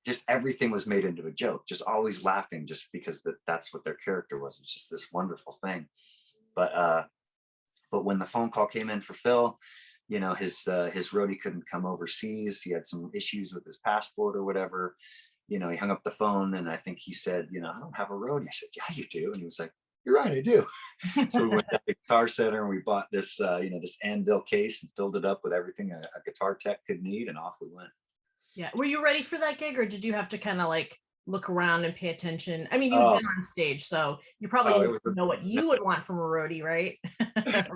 [SPEAKER 2] just everything was made into a joke, just always laughing, just because that's what their character was. It's just this wonderful thing. But when the phone call came in for Phil, you know, his roadie couldn't come overseas. He had some issues with his passport or whatever. You know, he hung up the phone, and I think he said, you know, I don't have a roadie. I said, yeah, you do. And he was like, you're right, I do. So we went to the Guitar Center, and we bought this, you know, this anvil case, and filled it up with everything a guitar tech could need, and off we went.
[SPEAKER 1] Yeah. Were you ready for that gig, or did you have to kind of like look around and pay attention? I mean, you've been on stage, so you probably know what you would want from a roadie, right?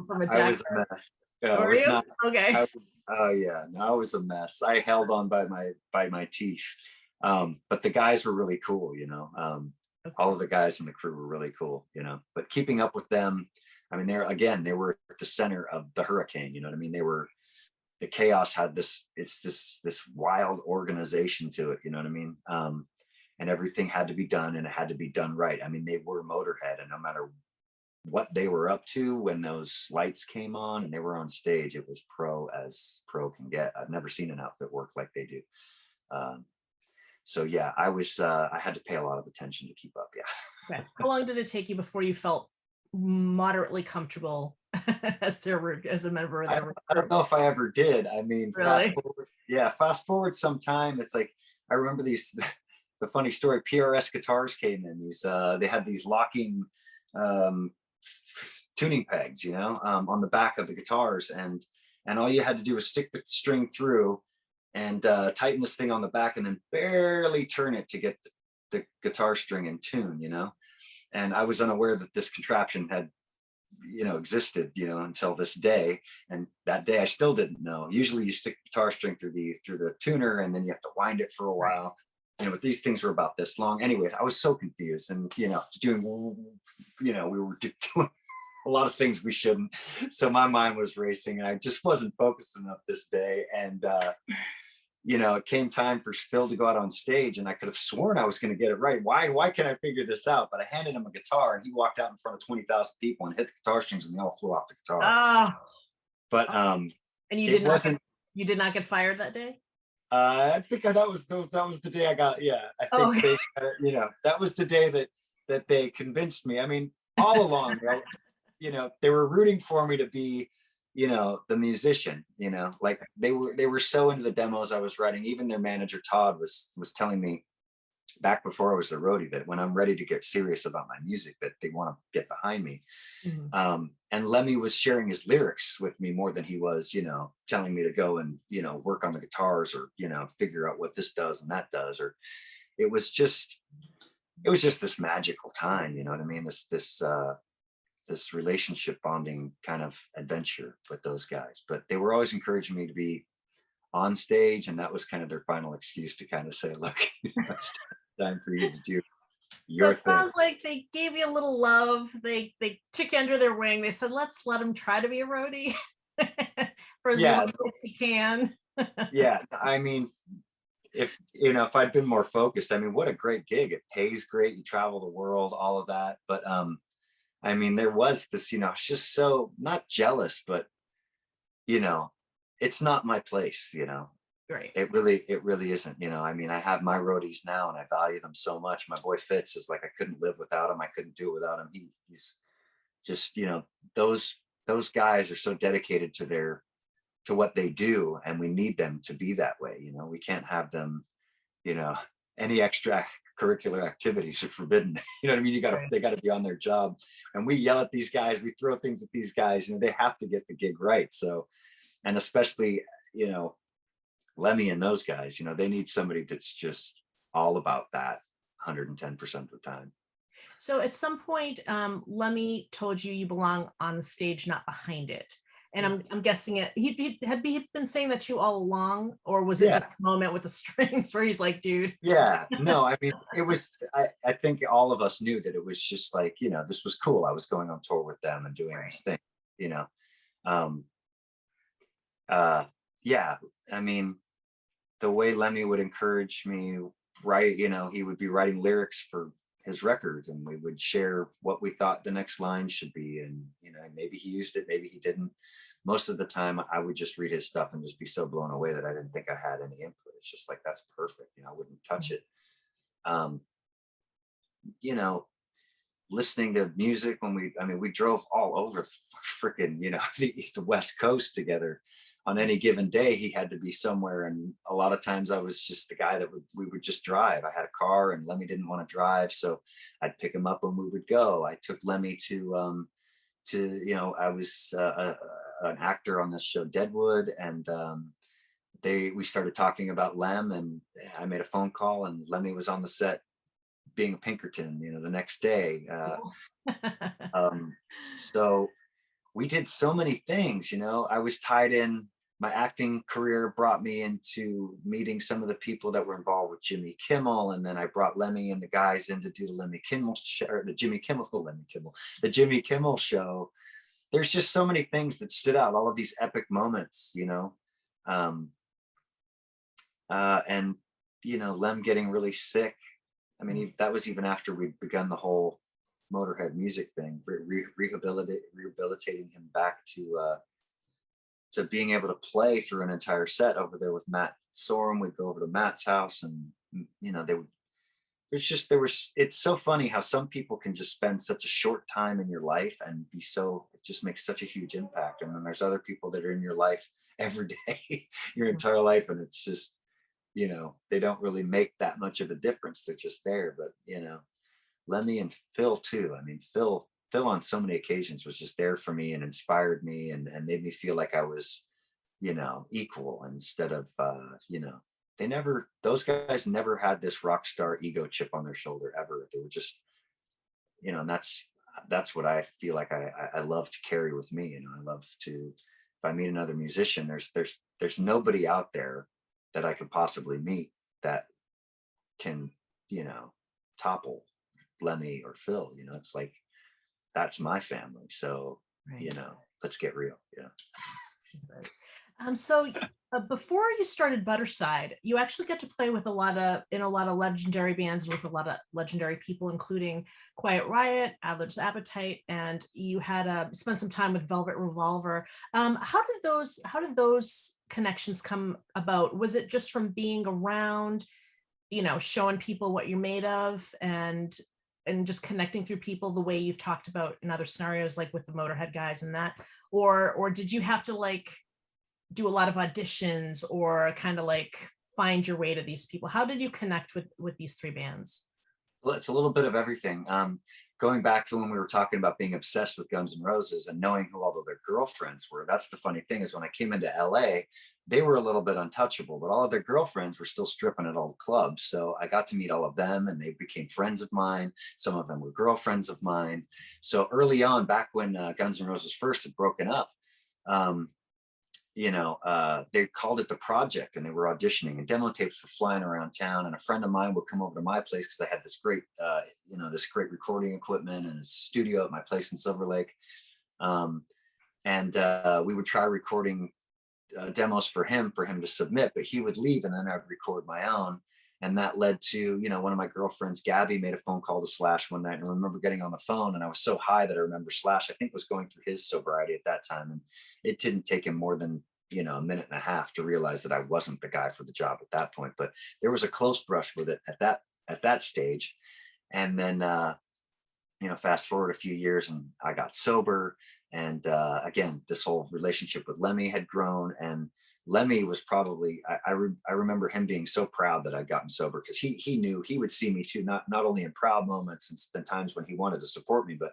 [SPEAKER 1] From a
[SPEAKER 2] I was a mess.
[SPEAKER 1] Were you?
[SPEAKER 2] Not,
[SPEAKER 1] okay.
[SPEAKER 2] Oh yeah, no, I was a mess. I held on by my teeth. But the guys were really cool, you know. Okay. All of the guys in the crew were really cool, you know. But keeping up with them, I mean, they were at the center of the hurricane, you know what I mean? The chaos had this wild organization to it, you know what I mean? And everything had to be done, and it had to be done right. I mean, they were Motorhead, and no matter what they were up to, when those lights came on and they were on stage, it was pro as pro can get. I've never seen an outfit work like they do. So yeah, I had to pay a lot of attention to keep up. Yeah.
[SPEAKER 1] Okay. How long did it take you before you felt moderately comfortable as a member of their group?
[SPEAKER 2] I don't know if I ever did. I mean,
[SPEAKER 1] really?
[SPEAKER 2] fast forward some time. It's like, I remember these, the funny story, PRS guitars came in. They had these locking tuning pegs, you know, on the back of the guitars. And all you had to do was stick the string through and tighten this thing on the back, and then barely turn it to get the guitar string in tune, you know. And I was unaware that this contraption had, you know, existed, you know, until this day. And that day I still didn't know. Usually you stick the guitar string through the tuner, and then you have to wind it for a while, you know. But these things were about this long. Anyway, I was so confused, and, you know, we were doing a lot of things we shouldn't. So my mind was racing, and I just wasn't focused enough this day. And you know, it came time for Phil to go out on stage, and I could have sworn I was going to get it right. Why can't I figure this out? But I handed him a guitar, and he walked out in front of 20,000 people and hit the guitar strings, and they all flew off the guitar.
[SPEAKER 1] Oh.
[SPEAKER 2] But
[SPEAKER 1] and you did not get fired that day?
[SPEAKER 2] I think that was the day I got. Yeah, I think they, you know, that was the day that they convinced me. I mean, all along, you know, they were rooting for me to be, you know, the musician. You know, like they were so into the demos I was writing. Even their manager Todd was telling me back before I was the roadie that when I'm ready to get serious about my music, that they want to get behind me. Mm-hmm. And Lemmy was sharing his lyrics with me more than he was, you know, telling me to go and, you know, work on the guitars or, you know, figure out what this does and that does. Or it was just this magical time, you know what I mean? This relationship bonding kind of adventure with those guys. But they were always encouraging me to be on stage, and that was kind of their final excuse to kind of say, look, it's time for you to do your thing.
[SPEAKER 1] Sounds like they gave you a little love. They took you under their wing. They said, let's let him try to be a roadie for as long as he can.
[SPEAKER 2] Yeah, I mean, if I'd been more focused, I mean, what a great gig. It pays great. You travel the world, all of that. But I mean, there was this, you know, I was just so not jealous, but, you know, it's not my place, you know.
[SPEAKER 1] Right.
[SPEAKER 2] It really isn't, you know. I mean, I have my roadies now and I value them so much. My boy Fitz is like, I couldn't live without him. I couldn't do it without him. He's just, you know, those guys are so dedicated to what they do, and we need them to be that way. You know, we can't have them, you know, any extra curricular activities are forbidden. You know what I mean? They got to be on their job. And we yell at these guys, we throw things at these guys, you know, they have to get the gig right. So, and especially, you know, Lemmy and those guys, you know, they need somebody that's just all about that 110% of the time.
[SPEAKER 1] So at some point, Lemmy told you belong on the stage, not behind it. And I'm guessing he had been saying that to you all along, or was it this moment with the strings where he's like, dude?
[SPEAKER 2] Yeah, no, I mean, it was, I think all of us knew that it was just like, you know, this was cool. I was going on tour with them and doing this thing, you know. Yeah, I mean, the way Lemmy would encourage me, right, you know, he would be writing lyrics for his records, and we would share what we thought the next line should be. And, you know, maybe he used it, maybe he didn't. Most of the time I would just read his stuff and just be so blown away that I didn't think I had any input. It's just like, that's perfect. You know, I wouldn't touch it. You know, listening to music when we drove all over freaking, you know, the West Coast together. On any given day, he had to be somewhere, and a lot of times I was just the guy that we would just drive. I had a car, and Lemmy didn't want to drive, so I'd pick him up and we would go. I took Lemmy to you know, I was an actor on this show Deadwood, and we started talking about Lem, and I made a phone call, and Lemmy was on the set being a Pinkerton, you know, the next day. So we did so many things, you know. I was tied in. My acting career brought me into meeting some of the people that were involved with Jimmy Kimmel, and then I brought Lemmy and the guys in to do the Lemmy Kimmel show, or the Jimmy Kimmel show. There's just so many things that stood out. All of these epic moments, you know, and you know, Lem getting really sick. I mean, that was even after we'd begun the whole Motorhead music thing, rehabilitating him back to being able to play through an entire set over there with Matt Sorum. We'd go over to Matt's house, and, you know, it's so funny how some people can just spend such a short time in your life and it just makes such a huge impact. And then there's other people that are in your life every day, your entire life, and it's just, you know, they don't really make that much of a difference. They're just there. But, you know, Lemmy and Phil too. I mean, Phil on so many occasions was just there for me and inspired me and made me feel like I was, you know, equal instead of, you know, those guys never had this rock star ego chip on their shoulder ever. They were just, you know, and that's what I feel like I love to carry with me. You know, I love to, if I meet another musician, there's nobody out there that I could possibly meet that can, you know, topple Lemmy or Phil. You know, it's like, that's my family. So, you know, let's get real. Yeah.
[SPEAKER 1] Right. So before you started Budderside, you actually got to play with a lot of legendary bands and with a lot of legendary people, including Quiet Riot, Adler's Appetite, and you had spent some time with Velvet Revolver. How did those connections come about? Was it just from being around, showing people what you're made of, and just connecting through people the way you've talked about in other scenarios, like with the Motorhead guys and that, or did you have to like do a lot of auditions or kind of like find your way to these people? How did you connect with these three bands?
[SPEAKER 2] Well, it's a little bit of everything. Going back to when we were talking about being obsessed with Guns N' Roses and knowing who all of their girlfriends were. That's the funny thing, is when I came into LA, they were a little bit untouchable, but all of their girlfriends were still stripping at all the clubs. So I got to meet all of them and they became friends of mine. Some of them were girlfriends of mine. So early on, back when Guns N' Roses first had broken up, um, they called it the project, and they were auditioning, and demo tapes were flying around town. And a friend of mine would come over to my place because I had this great, this great recording equipment and a studio at my place in Silver Lake. And we would try recording demos for him to submit, but he would leave and then I'd record my own. And that led to, one of my girlfriends, Gabby, made a phone call to Slash one night. And I remember getting on the phone and I was so high that I remember Slash, I think, was going through his sobriety at that time. And it didn't take him more than, a minute and a half to realize that I wasn't the guy for the job at that point. But there was a close brush with it at that stage. And then, fast forward a few years and I got sober. And again, this whole relationship with Lemmy had grown, and Lemmy was probably, I remember him being so proud that I'd gotten sober, because he knew he would see me too, not only in proud moments and times when he wanted to support me, but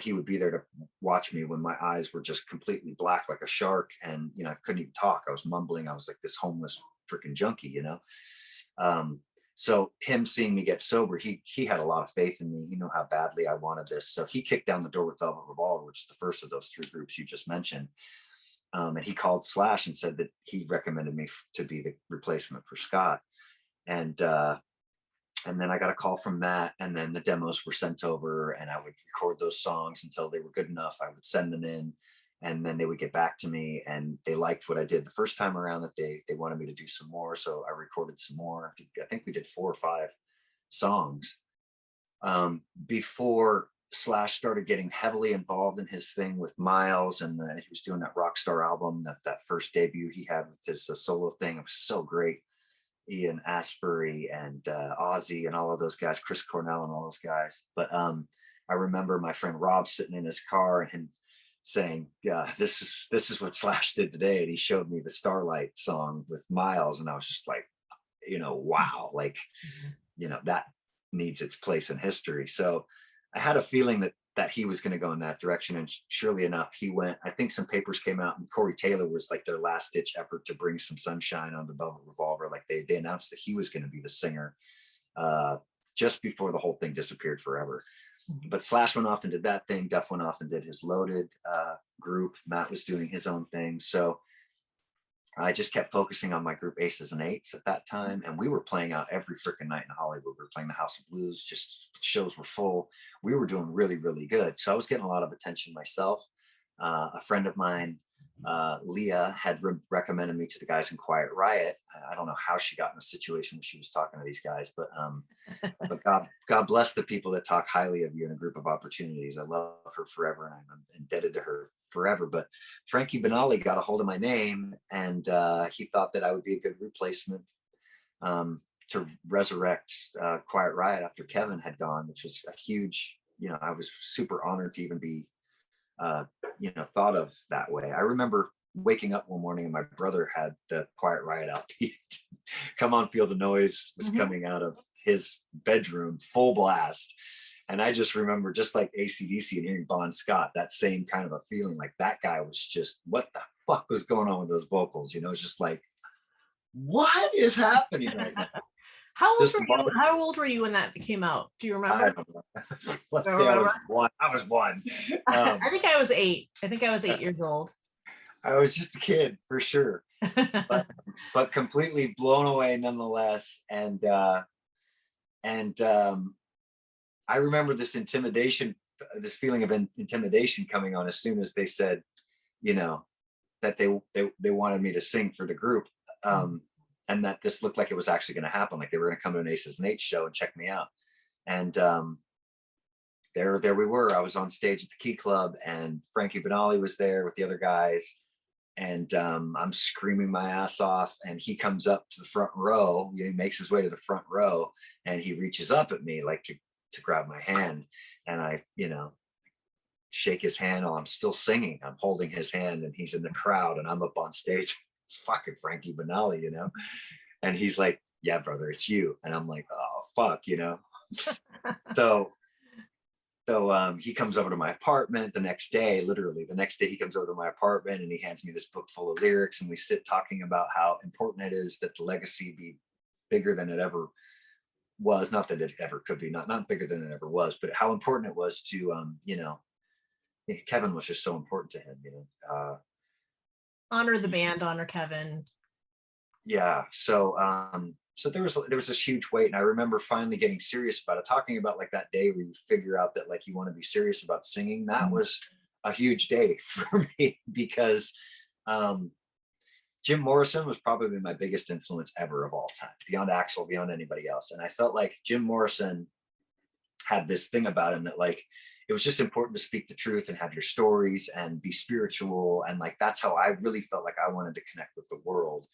[SPEAKER 2] he would be there to watch me when my eyes were just completely black like a shark, and I couldn't even talk. I was mumbling. I was like this homeless freaking junkie. So him seeing me get sober, he had a lot of faith in me. He knew how badly I wanted this. So he kicked down the door with Velvet Revolver, which is the first of those three groups you just mentioned. And he called Slash and said that he recommended me to be the replacement for Scott. And then I got a call from Matt, and then the demos were sent over, and I would record those songs until they were good enough. I would send them in, and then they would get back to me, and they liked what I did the first time around, that they wanted me to do some more. So I recorded some more. I think we did 4 or 5 songs before Slash started getting heavily involved in his thing with Miles, and he was doing that Rockstar album, that first debut he had with his solo thing. It was so great. Ian Astbury and Ozzy and all of those guys, Chris Cornell and all those guys. But I remember my friend Rob sitting in his car and him saying, "Yeah, this is what Slash did today." And he showed me the Starlight song with Miles, and I was just like, wow, like, that needs its place in history. So I had a feeling that he was going to go in that direction, and surely enough, he went. I think some papers came out, and Corey Taylor was like their last ditch effort to bring some sunshine on the Velvet Revolver. Like they announced that he was going to be the singer just before the whole thing disappeared forever. But Slash went off and did that thing. Duff went off and did his Loaded group. Matt was doing his own thing. So I just kept focusing on my group Aces and Eights at that time. And we were playing out every freaking night in Hollywood. We were playing the House of Blues, just shows were full. We were doing really, really good. So I was getting a lot of attention myself. A friend of mine, Leah, had recommended me to the guys in Quiet Riot. I don't know how she got in a situation where she was talking to these guys, but God bless the people that talk highly of you in a group of opportunities. I love her forever, and I'm indebted to her forever. But Frankie Benali got a hold of my name, and he thought that I would be a good replacement to resurrect Quiet Riot after Kevin had gone, which was a huge, I was super honored to even be thought of that way. I remember waking up one morning and my brother had the Quiet Riot out. Come On Feel the Noise was coming out of his bedroom full blast. And I just remember, just like AC/DC and hearing Bon Scott, that same kind of a feeling. Like that guy was just, what the fuck was going on with those vocals? It's just like, what is happening right now?
[SPEAKER 1] How old were you when that came out? Do you remember?
[SPEAKER 2] I don't know. Let's say I was one. I was one.
[SPEAKER 1] I think I was 8. I think I was 8 years old.
[SPEAKER 2] I was just a kid for sure, but completely blown away nonetheless. And I remember this feeling of intimidation coming on as soon as they said, that they wanted me to sing for the group. And that this looked like it was actually going to happen. Like they were going to come to an Aces and Eights show and check me out. And there we were. I was on stage at the Key Club, and Frankie Banali was there with the other guys. And I'm screaming my ass off, and he comes up to the front row. He makes his way to the front row, and he reaches up at me like to grab my hand. And I, shake his hand while I'm still singing. I'm holding his hand, and he's in the crowd, and I'm up on stage. It's fucking Frankie Banali, And he's like, "Yeah, brother, it's you." And I'm like, "Oh, fuck," So he comes over to my apartment the next day, literally the next day he comes over to my apartment, and he hands me this book full of lyrics, and we sit talking about how important it is that the legacy be bigger than it ever was. Not that it ever could be, not bigger than it ever was, but how important it was to, Kevin was just so important to him,
[SPEAKER 1] honor the band, honor Kevin.
[SPEAKER 2] Yeah. So there was this huge weight, and I remember finally getting serious about it, talking about like that day where you figure out that like you want to be serious about singing. That was a huge day for me, because Jim Morrison was probably my biggest influence ever of all time, beyond Axl, beyond anybody else. And I felt like Jim Morrison had this thing about him that like it was just important to speak the truth and have your stories and be spiritual, and like that's how I really felt like I wanted to connect with the world.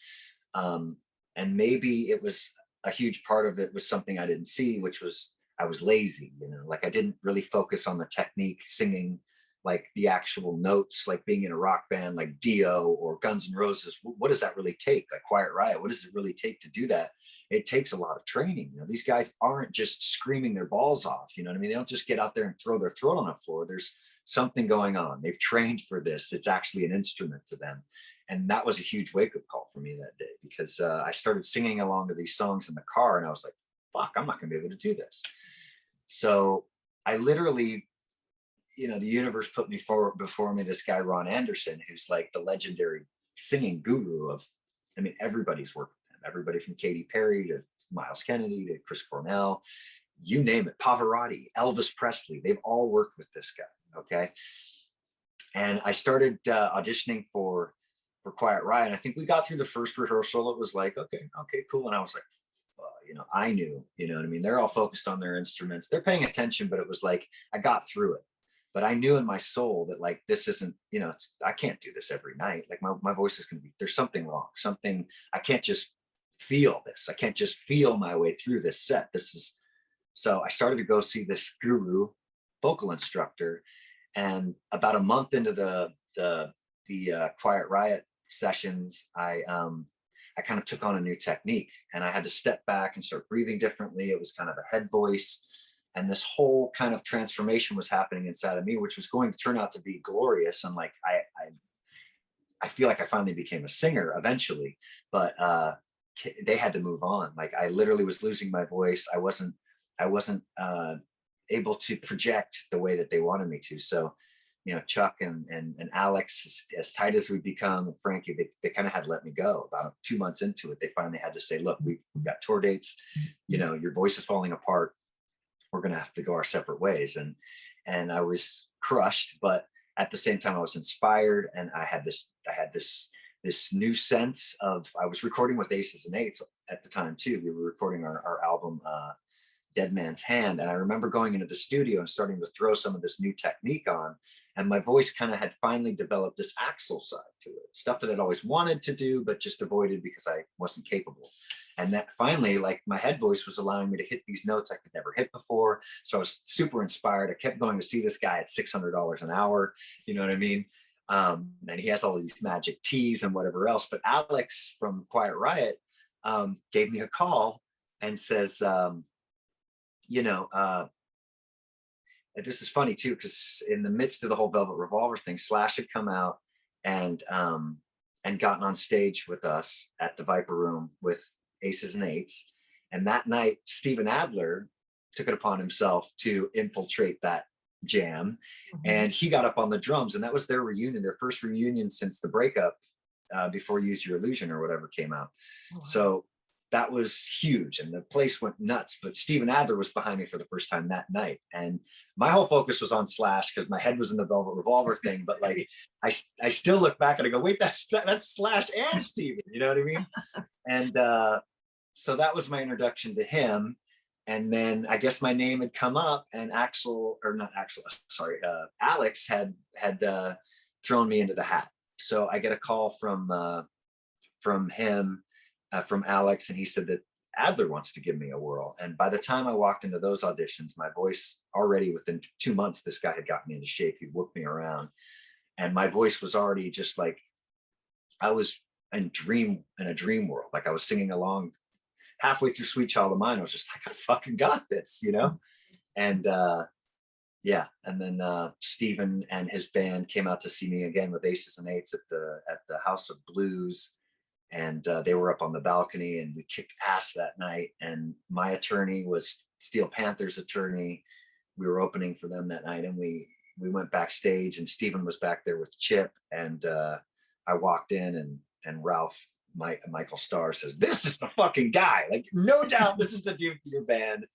[SPEAKER 2] And maybe it was a huge part of it was something I didn't see, which was I was lazy, like I didn't really focus on the technique, singing like the actual notes, like being in a rock band like Dio or Guns N' Roses. What does that really take? Like Quiet Riot, what does it really take to do that? It takes a lot of training. These guys aren't just screaming their balls off. You know what I mean? They don't just get out there and throw their throat on the floor. There's something going on. They've trained for this. It's actually an instrument to them. And that was a huge wake-up call for me that day, because I started singing along to these songs in the car, and I was like, fuck, I'm not gonna be able to do this. So I literally, the universe put me before me this guy, Ron Anderson, who's like the legendary singing guru of, everybody's worked with him. Everybody from Katy Perry to Miles Kennedy to Chris Cornell, you name it, Pavarotti, Elvis Presley, they've all worked with this guy, okay? And I started auditioning for Quiet Riot. I think we got through the first rehearsal. It was like, okay, cool. And I was like, I knew, they're all focused on their instruments. They're paying attention, but it was like, I got through it. But I knew in my soul that like, this isn't, I can't do this every night. Like my voice is going to be, there's something wrong, I can't just feel this. I can't just feel my way through this set. So I started to go see this guru vocal instructor. And about a month into the Quiet Riot sessions, I kind of took on a new technique, and I had to step back and start breathing differently. It was kind of a head voice, and this whole kind of transformation was happening inside of me, which was going to turn out to be glorious. And like I feel like I finally became a singer eventually, but they had to move on. Like I literally was losing my voice. I wasn't able to project the way that they wanted me to. So Chuck and Alex, as tight as we'd become, and Frankie, they kind of had to let me go. About 2 months into it, they finally had to say, look, we've got tour dates, your voice is falling apart. We're going to have to go our separate ways. And I was crushed, but at the same time I was inspired. And I had this new sense of, I was recording with Aces and Eights at the time too. We were recording our album, Dead Man's Hand. And I remember going into the studio and starting to throw some of this new technique on, and my voice kind of had finally developed this Axl side to it, stuff that I'd always wanted to do, but just avoided because I wasn't capable. And that finally, like my head voice was allowing me to hit these notes I could never hit before. So I was super inspired. I kept going to see this guy at $600 an hour. You know what I mean? And he has all these magic teas and whatever else. But Alex from Quiet Riot gave me a call and says, this is funny too, because in the midst of the whole Velvet Revolver thing, Slash had come out and gotten on stage with us at the Viper Room with Aces and Eights. And that night, Steven Adler took it upon himself to infiltrate that jam. And he got up on the drums, and that was their reunion, their first reunion since the breakup before Use Your Illusion or whatever came out. Oh, wow. So that was huge, and the place went nuts. But Steven Adler was behind me for the first time that night, and my whole focus was on Slash because my head was in the Velvet Revolver thing. But like, I still look back and I go, wait, that's Slash and Steven, you know what I mean? And so that was my introduction to him. And then I guess my name had come up, and Alex had thrown me into the hat. So I get a call from him, from Alex, and he said that Adler wants to give me a whirl. And by the time I walked into those auditions, my voice already, within 2 months, this guy had got me into shape. He whooped me around, and my voice was already just like I was in a dream world. Like I was singing along halfway through Sweet Child of Mine. I was just like, I fucking got this, you know? And yeah. And then Steven and his band came out to see me again with Aces and Eights at the House of Blues. And they were up on the balcony, and we kicked ass that night. And my attorney was Steel Panther's attorney. We were opening for them that night, and we went backstage, and Steven was back there with Chip. And I walked in, and Ralph, Michael Starr, says, "This is the fucking guy. Like, no doubt, this is the dude for your band."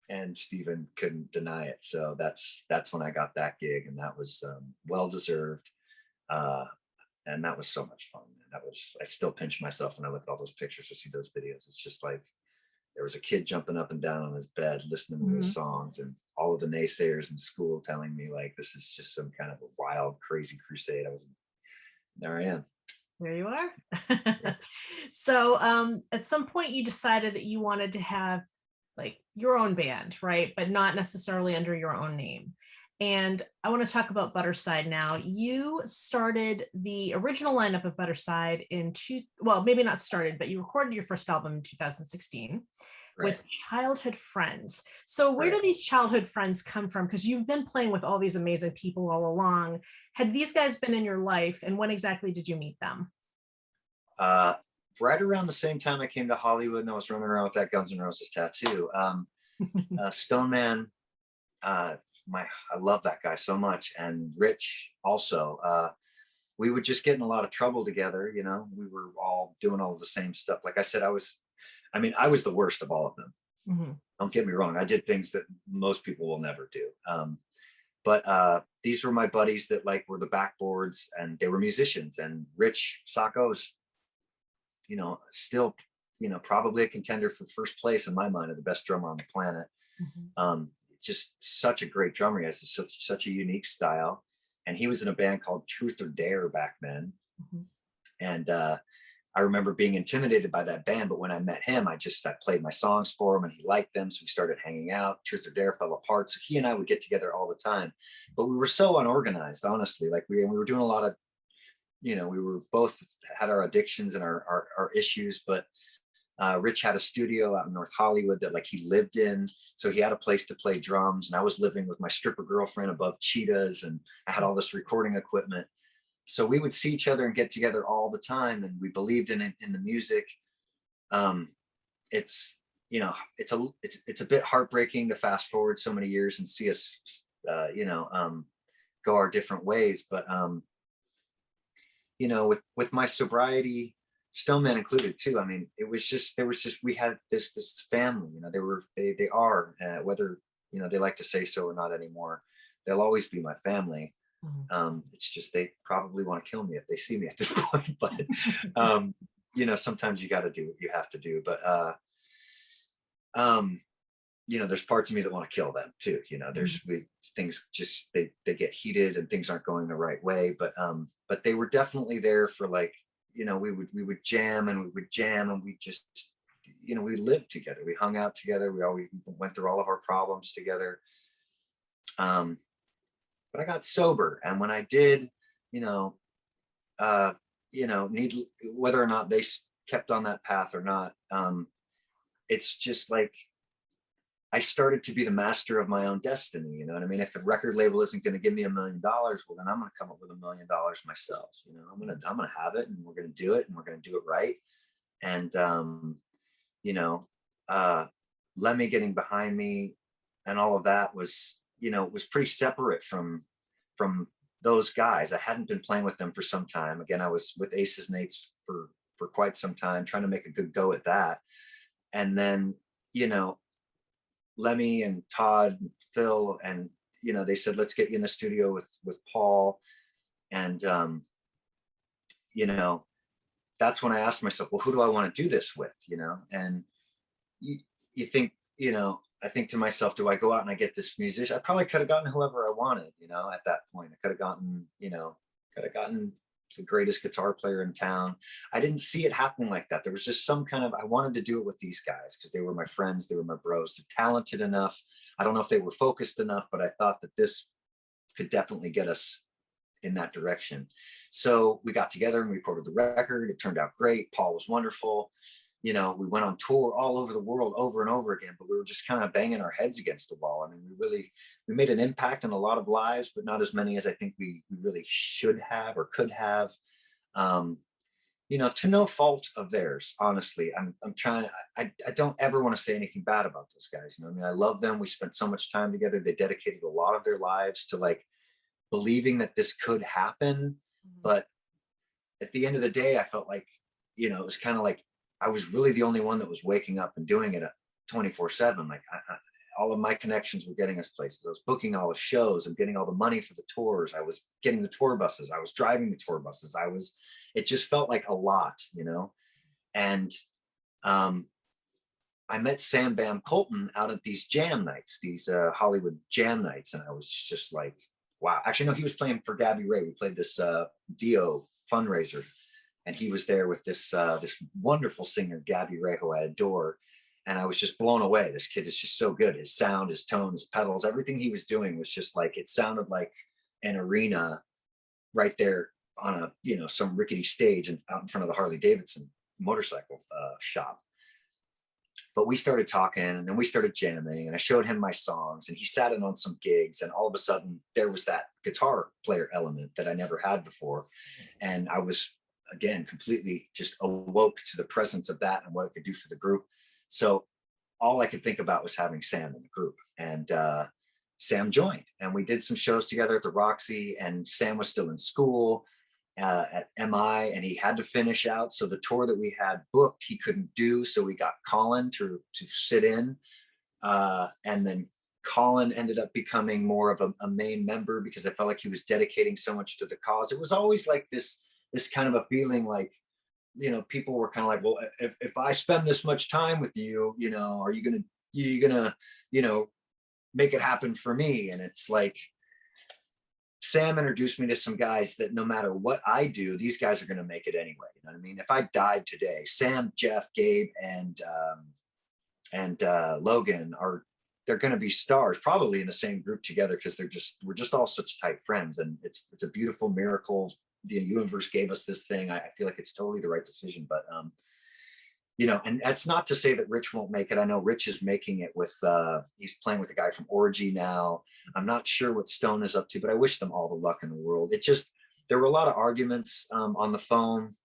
[SPEAKER 2] And Steven couldn't deny it. So that's when I got that gig, and that was well deserved. And that was so much fun. And I still pinch myself when I look at all those pictures to see those videos. It's just like there was a kid jumping up and down on his bed, listening to those songs, and all of the naysayers in school telling me like, this is just some kind of a wild, crazy crusade. There I am.
[SPEAKER 1] There you are. So at some point you decided that you wanted to have like your own band, right? But not necessarily under your own name. And I want to talk about Budderside now. You started the original lineup of Budderside maybe not started, but you recorded your first album in 2016 with childhood friends. So where do these childhood friends come from? Because you've been playing with all these amazing people all along. Had these guys been in your life, and when exactly did you meet them?
[SPEAKER 2] Right around the same time I came to Hollywood, and I was running around with that Guns N' Roses tattoo. Stone Man, I love that guy so much, and Rich also. We would just get in a lot of trouble together. You know, we were all doing all the same stuff. Like I said, I was the worst of all of them. Mm-hmm. Don't get me wrong. I did things that most people will never do. But these were my buddies that like were the backboards, and they were musicians. And Rich Sacco is, you know, still, you know, probably a contender for first place in my mind of the best drummer on the planet. Mm-hmm. Just such a great drummer. He has such a unique style. And he was in a band called Truth or Dare back then. Mm-hmm. And I remember being intimidated by that band, but when I met him, I played my songs for him, and he liked them. So we started hanging out. Truth or Dare fell apart. So he and I would get together all the time, but we were so unorganized, honestly. Like we were doing a lot of, you know, we were both had our addictions and our issues, but Rich had a studio out in North Hollywood that like he lived in. So he had a place to play drums, and I was living with my stripper girlfriend above Cheetahs, and I had all this recording equipment. So we would see each other and get together all the time, and we believed in it, in the music. It's, you know, it's a bit heartbreaking to fast forward so many years and see us, go our different ways. But you know, with my sobriety, Stoneman included too. I mean, we had this family. You know, they are whether, you know, they like to say so or not anymore. They'll always be my family. It's just they probably want to kill me if they see me at this point. But you know, sometimes you got to do what you have to do. But you know, there's parts of me that want to kill them too. You know, things just they get heated and things aren't going the right way. But they were definitely there for, like, you know, we would jam and we just, you know, we lived together. We hung out together. We always went through all of our problems together. But I got sober, and when I did, whether or not they kept on that path or not, it's just like I started to be the master of my own destiny. You know what I mean? If a record label isn't going to give me $1 million, well, then I'm going to come up with $1 million myself. You know, I'm going to have it, and we're going to do it, and we're going to do it right. And Lemmy getting behind me and all of that was, was pretty separate from those guys. I hadn't been playing with them for some time. Again, I was with Aces and Eights for for quite some time, trying to make a good go at that. And then, you know, Lemmy and Todd and Phil, and, you know, they said, let's get you in the studio with Paul. And, you know, that's when I asked myself, well, who do I want to do this with, you know? And you think, you know, I think to myself, do I go out and I get this musician? I probably could have gotten whoever I wanted, you know, at that point. I could have gotten, you know, the greatest guitar player in town. I didn't see it happening like that. There was just some kind of, I wanted to do it with these guys because they were my friends, they were my bros, they're talented enough. I don't know if they were focused enough, but I thought that this could definitely get us in that direction. So we got together and recorded the record. It turned out great. Paul was wonderful. You know, we went on tour all over the world over and over again, but we were just kind of banging our heads against the wall. I mean, we made an impact on a lot of lives, but not as many as I think we really should have or could have. You know, to no fault of theirs, honestly. I'm trying, I don't ever want to say anything bad about those guys. You know, I mean, I love them. We spent so much time together. They dedicated a lot of their lives to like believing that this could happen. But at the end of the day, I felt like, you know, it was kind of like, I was really the only one that was waking up and doing it 24/7. Like all of my connections were getting us places. I was booking all the shows and getting all the money for the tours. I was getting the tour buses. I was driving the tour buses. It just felt like a lot, you know? And I met Sam Bam Colton out at these jam nights, these Hollywood jam nights. And I was just like, wow. Actually, no, he was playing for Gabby Ray. We played this Dio fundraiser. And he was there with this wonderful singer, Gabby Ray, who I adore. And I was just blown away. This kid is just so good. His sound, his tone, his pedals, everything he was doing was just like, it sounded like an arena right there on a, you know, some rickety stage and out in front of the Harley Davidson motorcycle shop. But we started talking and then we started jamming and I showed him my songs and he sat in on some gigs and all of a sudden there was that guitar player element that I never had before. And I was, again, completely just awoke to the presence of that and what it could do for the group. So all I could think about was having Sam in the group, and Sam joined and we did some shows together at the Roxy, and Sam was still in school at MI and he had to finish out. So the tour that we had booked, he couldn't do. So we got Colin to sit in, and then Colin ended up becoming more of a main member because I felt like he was dedicating so much to the cause. It was always like this kind of a feeling like, you know, people were kind of like, well, if I spend this much time with you, you know, are you gonna, you know, make it happen for me? And it's like, Sam introduced me to some guys that no matter what I do, these guys are going to make it anyway. You know what I mean? If I died today, Sam, Jeff, Gabe, and Logan they're going to be stars probably in the same group together because we're just all such tight friends, and it's a beautiful miracle. The universe gave us this thing. I feel like it's totally the right decision, but you know, and that's not to say that Rich won't make it. I know Rich is making it with, he's playing with a guy from Orgy now. I'm not sure what Stone is up to, but I wish them all the luck in the world. It just, there were a lot of arguments on the phone,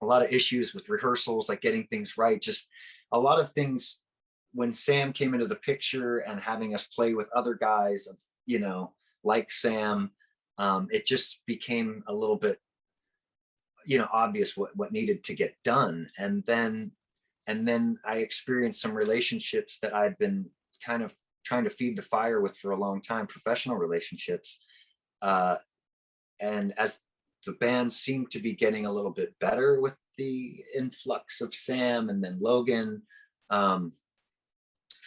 [SPEAKER 2] a lot of issues with rehearsals, like getting things right. Just a lot of things when Sam came into the picture and having us play with other guys of, you know, like Sam, it just became a little bit, you know, obvious what needed to get done. And then I experienced some relationships that I'd been kind of trying to feed the fire with for a long time, professional relationships. And as the band seemed to be getting a little bit better with the influx of Sam and then Logan,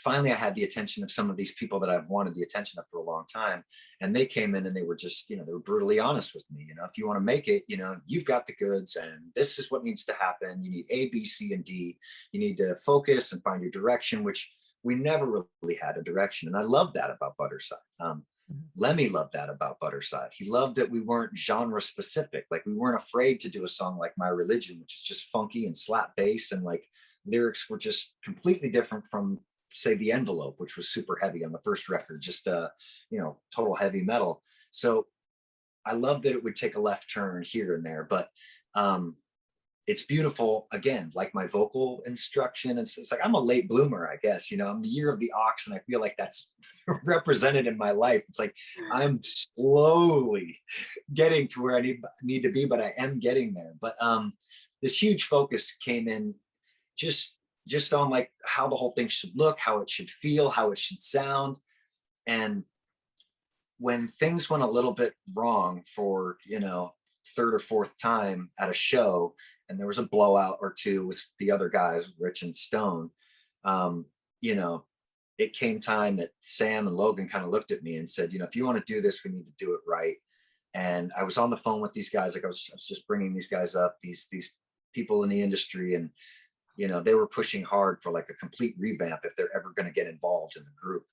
[SPEAKER 2] finally I had the attention of some of these people that I've wanted the attention of for a long time. And they came in and they were just, you know, they were brutally honest with me. You know, if you want to make it, you know, you've got the goods and this is what needs to happen. You need A, B, C, and D. You need to focus and find your direction, which we never really had a direction. And I love that about Budderside. Lemmy loved that about Budderside. He loved that we weren't genre specific. Like we weren't afraid to do a song like My Religion, which is just funky and slap bass, and like lyrics were just completely different from, say, The Envelope, which was super heavy on the first record, just you know, total heavy metal. So I love that it would take a left turn here and there, but it's beautiful. Again, like my vocal instruction, it's like I'm a late bloomer, I guess. You know, I'm the year of the ox, and I feel like that's represented in my life. It's like I'm slowly getting to where I need to be, but I am getting there. But this huge focus came in just on like how the whole thing should look, how it should feel, how it should sound. And when things went a little bit wrong for, third or fourth time at a show, and there was a blowout or two with the other guys, Rich and Stone, you know, it came time that Sam and Logan kind of looked at me and said, if you want to do this, we need to do it right. And I was on the phone with these guys, like I was just bringing these guys up, these people in the industry, and they were pushing hard for like a complete revamp if they're ever going to get involved in the group.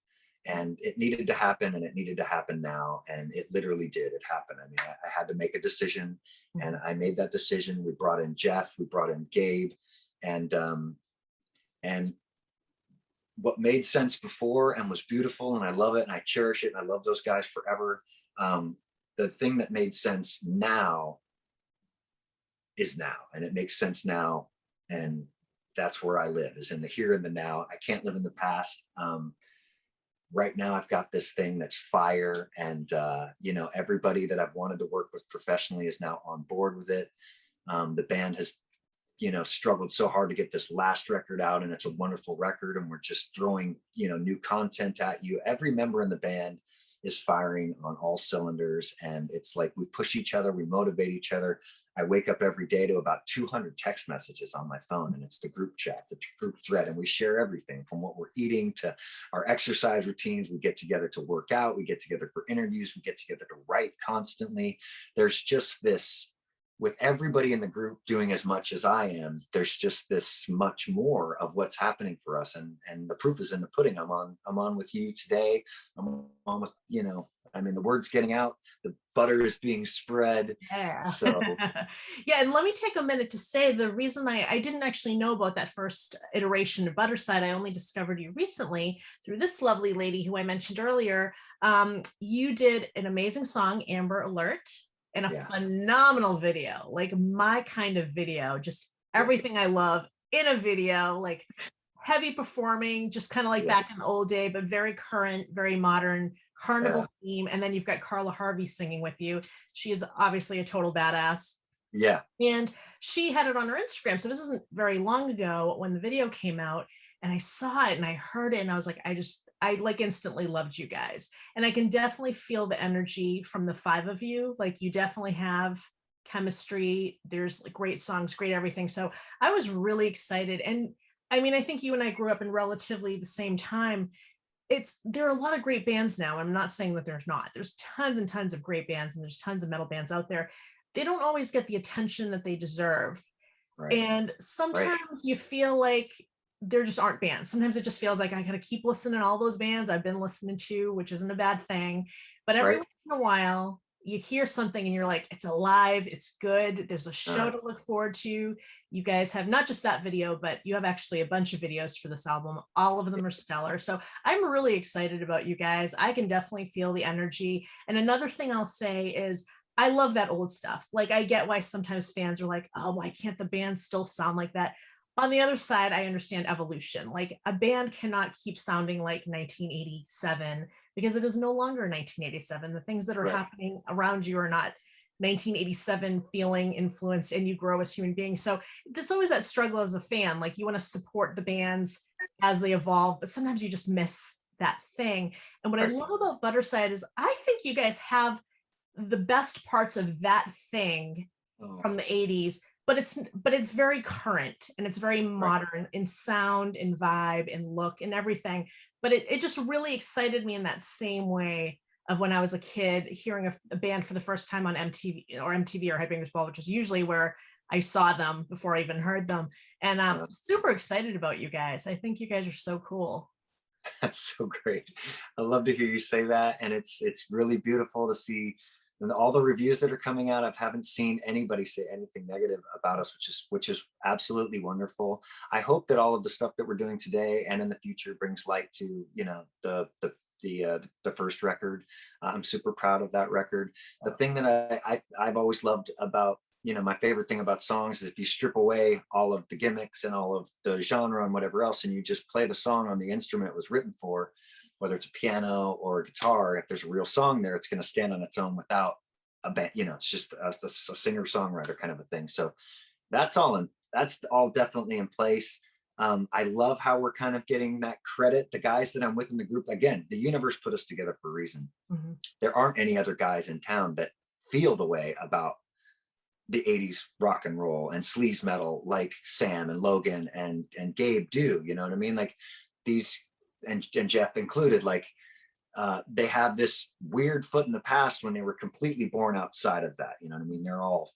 [SPEAKER 2] And it needed to happen, and it needed to happen now. And it literally did. It happened. I mean, I had to make a decision, and I made that decision. We brought in Jeff, we brought in Gabe, and what made sense before and was beautiful, and I love it, and I cherish it, and I love those guys forever. The thing that made sense now is now, and it makes sense now, and that's where I live, is in the here and the now. I can't live in the past. Right now I've got this thing that's fire, and everybody that I've wanted to work with professionally is now on board with it. The band has struggled so hard to get this last record out, and it's a wonderful record, and we're just throwing new content at you. Every member in the band is firing on all cylinders, and it's like we push each other, we motivate each other. I wake up every day to about 200 text messages on my phone, and it's the group chat, the group thread, and we share everything from what we're eating to our exercise routines. We get together to work out, we get together for interviews, we get together to write constantly. There's just this, with everybody in the group doing as much as I am, there's just this much more of what's happening for us. And the proof is in the pudding. I'm on with you today. I'm on with, the word's getting out, the butter is being spread.
[SPEAKER 1] Yeah.
[SPEAKER 2] So
[SPEAKER 1] yeah. And let me take a minute to say the reason I didn't actually know about that first iteration of Budderside. I only discovered you recently through this lovely lady who I mentioned earlier. You did an amazing song, Amber Alert, and a phenomenal video, like my kind of video, just everything I love in a video, like heavy performing, just kind of like back in the old day, but very current, very modern carnival theme. And then you've got Carla Harvey singing with you. She is obviously a total badass.
[SPEAKER 2] Yeah.
[SPEAKER 1] And she had it on her Instagram. So this isn't very long ago when the video came out, and I saw it and I heard it, and I was like, I like instantly loved you guys. And I can definitely feel the energy from the five of you. Like you definitely have chemistry. There's like great songs, great everything. So I was really excited. And I mean, I think you and I grew up in relatively the same time. There are a lot of great bands now. I'm not saying that there's not. There's tons and tons of great bands, and there's tons of metal bands out there. They don't always get the attention that they deserve. Right. And sometimes you feel like there just aren't bands. Sometimes it just feels like I gotta keep listening to all those bands I've been listening to, which isn't a bad thing. But every once in a while, you hear something and you're like, it's alive, it's good, there's a show to look forward to. You guys have not just that video, but you have actually a bunch of videos for this album. All of them are stellar. So I'm really excited about you guys. I can definitely feel the energy. And another thing I'll say is, I love that old stuff. Like I get why sometimes fans are like, oh, why can't the band still sound like that? On the other side, I understand evolution. Like a band cannot keep sounding like 1987 because it is no longer 1987. The things that are happening around you are not 1987 feeling influenced, and you grow as human beings. So there's always that struggle as a fan. Like you want to support the bands as they evolve, but sometimes you just miss that thing. And what I love about Budderside is I think you guys have the best parts of that thing from the 80s, but it's very current, and it's very modern in sound and vibe and look and everything. But it just really excited me in that same way of when I was a kid hearing a band for the first time on MTV or Headbangers Ball, which is usually where I saw them before I even heard them. And I'm super excited about you guys. I think you guys are so cool.
[SPEAKER 2] That's so great. I love to hear you say that. And it's really beautiful to see. And all the reviews that are coming out, I haven't seen anybody say anything negative about us, which is absolutely wonderful. I hope that all of the stuff that we're doing today and in the future brings light to the first record. I'm super proud of that record. The thing that I've always loved about, my favorite thing about songs is if you strip away all of the gimmicks and all of the genre and whatever else, and you just play the song on the instrument it was written for, whether it's a piano or a guitar, if there's a real song there, it's going to stand on its own without a band. It's just a singer-songwriter kind of a thing. So that's all definitely in place. I love how we're kind of getting that credit. The guys that I'm with in the group, again, the universe put us together for a reason. Mm-hmm. There aren't any other guys in town that feel the way about the 80s rock and roll and sleaze metal like Sam and Logan and Gabe do, you know what I mean? Like these, and Jeff included, like they have this weird foot in the past when they were completely born outside of that, you know what I mean? They're all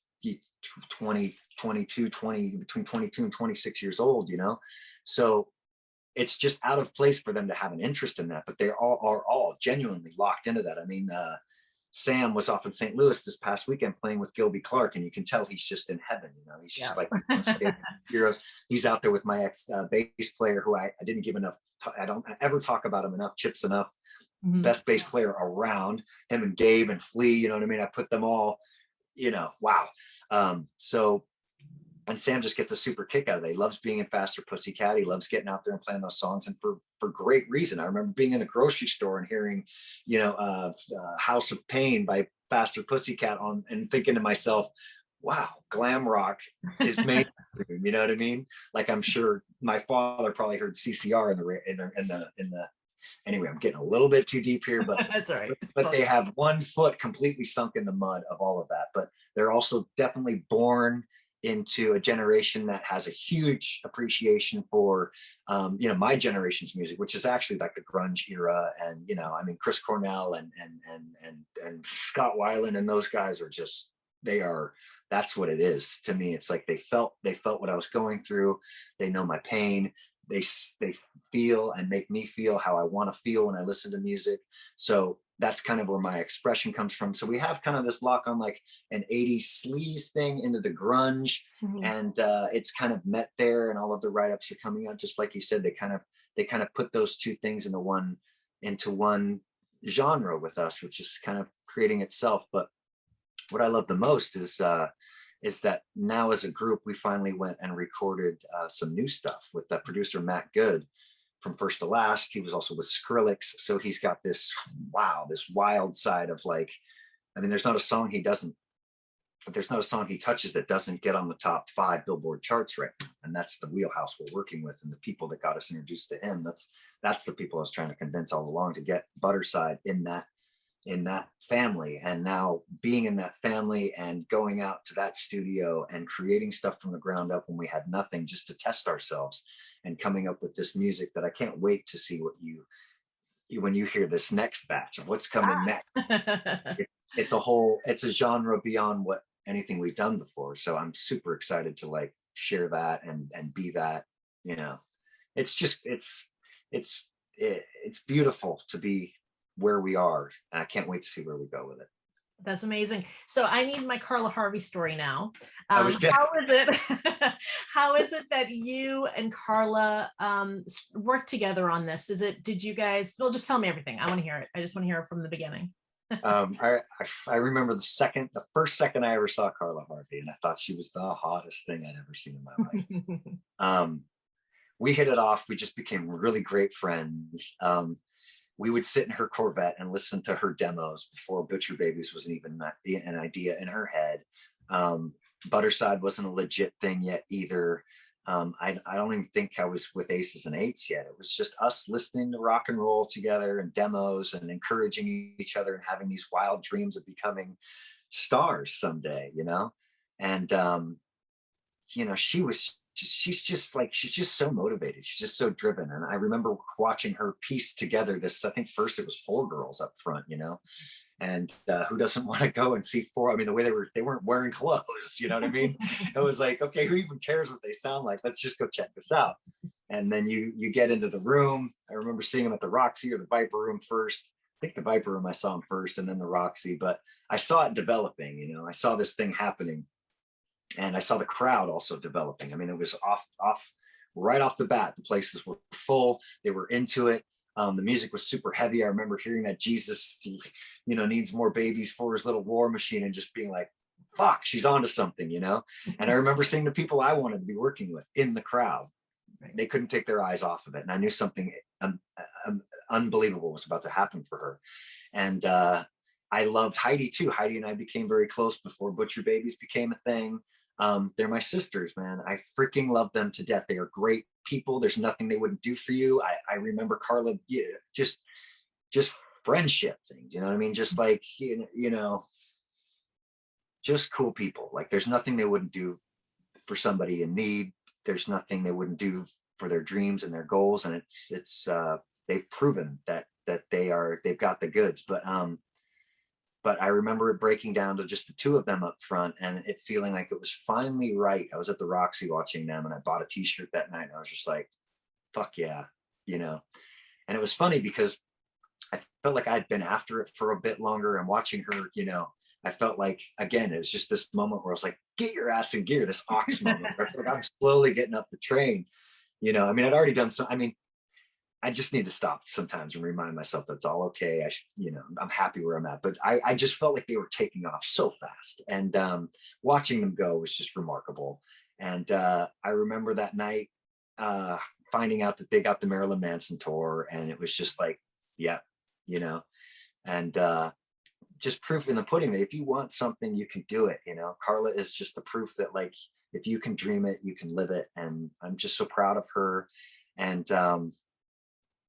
[SPEAKER 2] 20, 22, 20, between 22 and 26 years old, you know? So it's just out of place for them to have an interest in that, but they are all genuinely locked into that. I mean, Sam was off in St. Louis this past weekend playing with Gilby Clarke, and you can tell he's just in heaven. You know, he's just like heroes. He's out there with my ex bass player, who I didn't give enough. I don't ever talk about him enough. Chips enough. Mm-hmm. Best bass player around. Him and Gabe and Flea. You know what I mean? I put them all. You know, wow. So. And Sam just gets a super kick out of it. He loves being in Faster Pussycat. He loves getting out there and playing those songs, and for great reason. I remember being in the grocery store and hearing, you know, House of Pain by Faster Pussycat on, and thinking to myself, wow, glam rock is mainstream. You know what I mean? Like, I'm sure my father probably heard CCR in the. Anyway, I'm getting a little bit too deep here, but
[SPEAKER 1] that's all right.
[SPEAKER 2] But they have one foot completely sunk in the mud of all of that. But they're also definitely born into a generation that has a huge appreciation for, you know, my generation's music, which is actually like the grunge era. And, you know, I mean, Chris Cornell and Scott Weiland and those guys are just, that's what it is to me. It's like they felt what I was going through. They know my pain. They feel and make me feel how I want to feel when I listen to music. So that's kind of where my expression comes from. So we have kind of this lock on like an 80s sleaze thing into the grunge. Mm-hmm. And it's kind of met there, and all of the write-ups are coming out. Just like you said, they kind of put those two things into one genre with us, which is kind of creating itself. But what I love the most is that now as a group, we finally went and recorded some new stuff with that producer, Matt Good, from First to Last. He was also with Skrillex. So he's got this wild side of, like, I mean, there's not a song he touches that doesn't get on the top 5 Billboard charts right now. And that's the wheelhouse we're working with, and the people that got us introduced to him. That's the people I was trying to convince all along to get Budderside in that family. And now being in that family and going out to that studio and creating stuff from the ground up when we had nothing, just to test ourselves, and coming up with this music that I can't wait to see what when you hear this next batch of what's coming next. It's a genre beyond what anything we've done before. So I'm super excited to like share that and be that, you know. It's just it's beautiful to be where we are, and I can't wait to see where we go with it.
[SPEAKER 1] That's amazing. So I need my Carla Harvey story now. How is it that you and Carla worked together on this? Did you guys, well, just tell me everything. I want to hear it. I just want to hear it from the beginning.
[SPEAKER 2] I remember the first second I ever saw Carla Harvey, and I thought she was the hottest thing I'd ever seen in my life. We hit it off. We just became really great friends. We would sit in her Corvette and listen to her demos before Butcher Babies was even an idea in her head. Budderside wasn't a legit thing yet either. I don't even think I was with Aces and Eights yet. It was just us listening to rock and roll together and demos and encouraging each other and having these wild dreams of becoming stars someday, you know? And, you know, she's just so motivated. She's just so driven. And I remember watching her piece together this, I think first it was 4 girls up front, you know, and who doesn't want to go and see 4? I mean, the way they weren't wearing clothes, you know what I mean? It was like, okay, who even cares what they sound like? Let's just go check this out. And then you get into the room. I remember seeing them at the Roxy or the Viper Room first. I think the Viper Room I saw them first, and then the Roxy, but I saw it developing, you know, I saw this thing happening. And I saw the crowd also developing. I mean, it was right off the bat. The places were full. They were into it. The music was super heavy. I remember hearing that Jesus, you know, needs more babies for his little war machine, and just being like, fuck, she's onto something, you know? And I remember seeing the people I wanted to be working with in the crowd. They couldn't take their eyes off of it. And I knew something unbelievable was about to happen for her. And I loved Heidi too. Heidi and I became very close before Butcher Babies became a thing. They're my sisters, man. I freaking love them to death. They are great people. There's nothing they wouldn't do for you. I remember Carla, yeah, just friendship things, you know what I mean? Just like, you know, just cool people. Like there's nothing they wouldn't do for somebody in need. There's nothing they wouldn't do for their dreams and their goals. And it's they've proven that they've got the goods. But I remember it breaking down to just the two of them up front and it feeling like it was finally right. I was at the Roxy watching them and I bought a t-shirt that night and I was just like, fuck yeah, you know? And it was funny because I felt like I'd been after it for a bit longer and watching her, you know, I felt like, again, it was just this moment where I was like, get your ass in gear, this ox moment. Where I feel like I'm slowly getting up the train, you know, I mean, I'd already done some, I mean, I just need to stop sometimes and remind myself that's all okay. You know, I'm happy where I'm at, but I just felt like they were taking off so fast and watching them go was just remarkable. And I remember that night finding out that they got the Marilyn Manson tour and it was just like, yeah, you know, and just proof in the pudding that if you want something, you can do it. You know, Carla is just the proof that like, if you can dream it, you can live it. And I'm just so proud of her. And,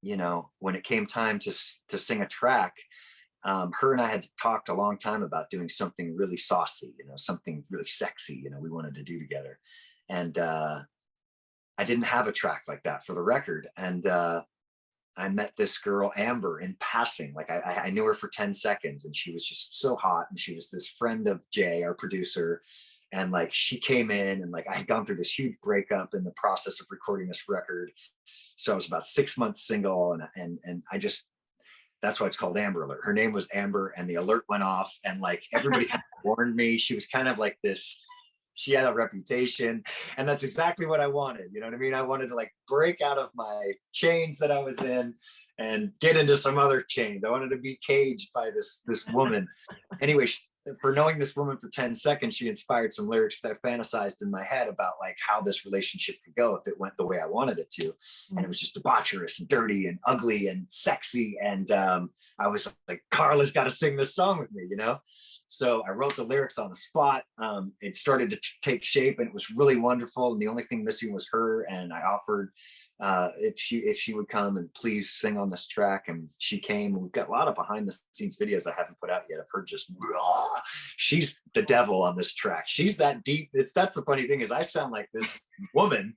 [SPEAKER 2] you know, when it came time to sing a track, her and I had talked a long time about doing something really saucy, you know, something really sexy, you know, we wanted to do together. And I didn't have a track like that for the record. And I met this girl, Amber, in passing. Like I knew her for 10 seconds and she was just so hot. And she was this friend of Jay, our producer. And like, she came in and like, I had gone through this huge breakup in the process of recording this record. So I was about 6 months single and I just, that's why it's called Amber Alert. Her name was Amber and the alert went off and like everybody kind of warned me. She was kind of like this, she had a reputation and that's exactly what I wanted. You know what I mean? I wanted to like break out of my chains that I was in and get into some other chains. I wanted to be caged by this woman. Anyway, for knowing this woman for 10 seconds, she inspired some lyrics that I fantasized in my head about like how this relationship could go if it went the way I wanted it to. And it was just debaucherous and dirty and ugly and sexy. And I was like, Carla's got to sing this song with me, you know? So I wrote the lyrics on the spot. It started to take shape and it was really wonderful. And the only thing missing was her. And I offered if she would come and please sing on this track, and she came. We've got a lot of behind the scenes videos I haven't put out yet of her just raw. She's the devil on this track. She's that deep. That's the funny thing is I sound like this woman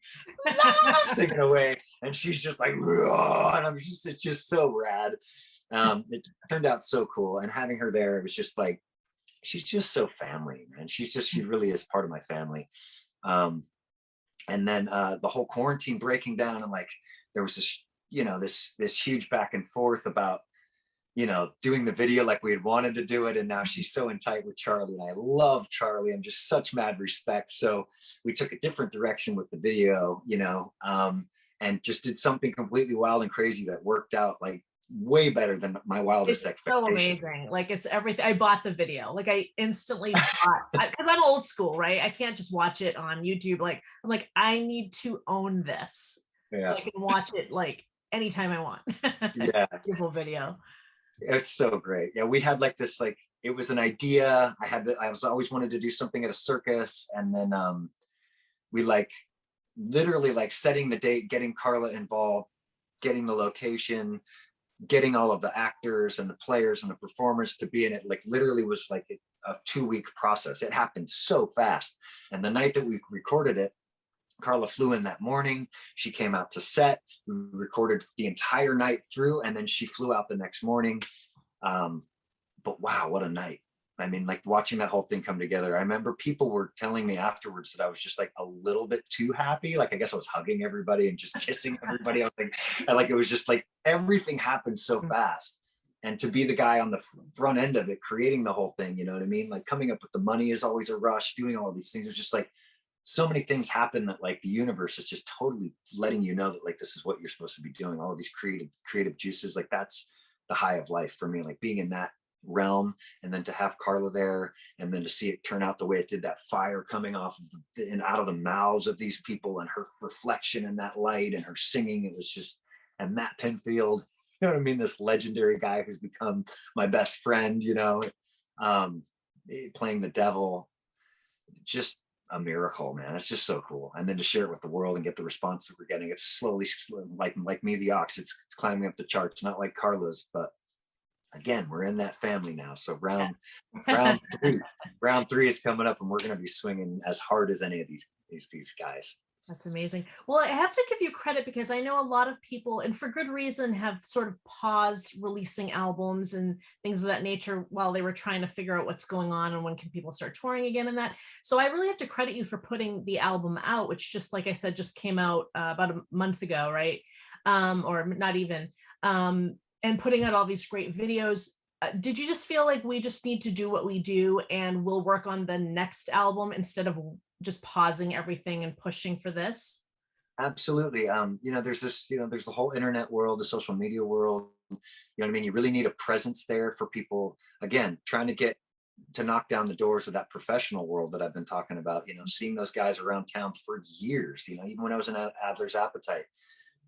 [SPEAKER 2] singing away and she's just like raw, and it's just so rad. It turned out so cool, and having her there, it was just like she's just so family, man. She really is part of my family. And then the whole quarantine breaking down, and like there was this, you know, this huge back and forth about, you know, doing the video like we had wanted to do it. And now she's so in tight with Charlie, and I love Charlie. I'm just such mad respect. So we took a different direction with the video, you know, and just did something completely wild and crazy that worked out like way better than my wildest expectations.
[SPEAKER 1] So amazing. Like it's everything. I bought the video. Like I instantly bought, because I'm old school, right? I can't just watch it on YouTube. Like I'm like, I need to own this. Yeah. So I can watch it like anytime I want. Yeah. Beautiful video.
[SPEAKER 2] It's so great. Yeah, we had like this, like it was an idea. I was always wanted to do something at a circus, and then we like literally like setting the date, getting Carla involved, getting the location, getting all of the actors and the players and the performers to be in it, like literally was like a 2-week process. It happened so fast. And the night that we recorded it, Carla flew in that morning. She came out to set. We recorded the entire night through, and then she flew out the next morning. But wow, what a night. I mean, like watching that whole thing come together. I remember people were telling me afterwards that I was just like a little bit too happy. Like, I guess I was hugging everybody and just kissing everybody. I was like, it was just like everything happened so fast. And to be the guy on the front end of it, creating the whole thing, you know what I mean? Like coming up with the money is always a rush, doing all of these things. It was just like, so many things happen that like the universe is just totally letting you know that like, this is what you're supposed to be doing. All of these creative juices, like that's the high of life for me, like being in that realm, and then to have Carla there, and then to see it turn out the way it did, that fire coming off of and out of the mouths of these people, and her reflection in that light, and her singing, it was just, and Matt Pinfield, know what I mean? This legendary guy who's become my best friend, um, playing the devil, just a miracle, man. It's just so cool. And then to share it with the world and get the response that we're getting, it's slowly, like Me the Ox, it's climbing up the charts, not like Carla's, but again, we're in that family now. So round three is coming up, and we're going to be swinging as hard as any of these guys.
[SPEAKER 1] That's amazing. Well, I have to give you credit because I know a lot of people, and for good reason, have sort of paused releasing albums and things of that nature while they were trying to figure out what's going on and when can people start touring again and that. So I really have to credit you for putting the album out, which just like I said, just came out about a month ago, right? Or not even, and putting out all these great videos. Did you just feel like we just need to do what we do and we'll work on the next album instead of just pausing everything and pushing for this?
[SPEAKER 2] Absolutely. There's this, there's the whole internet world, the social media world. You know what I mean? You really need a presence there for people, again, trying to get to knock down the doors of that professional world that I've been talking about, seeing those guys around town for years, even when I was in Adler's Appetite,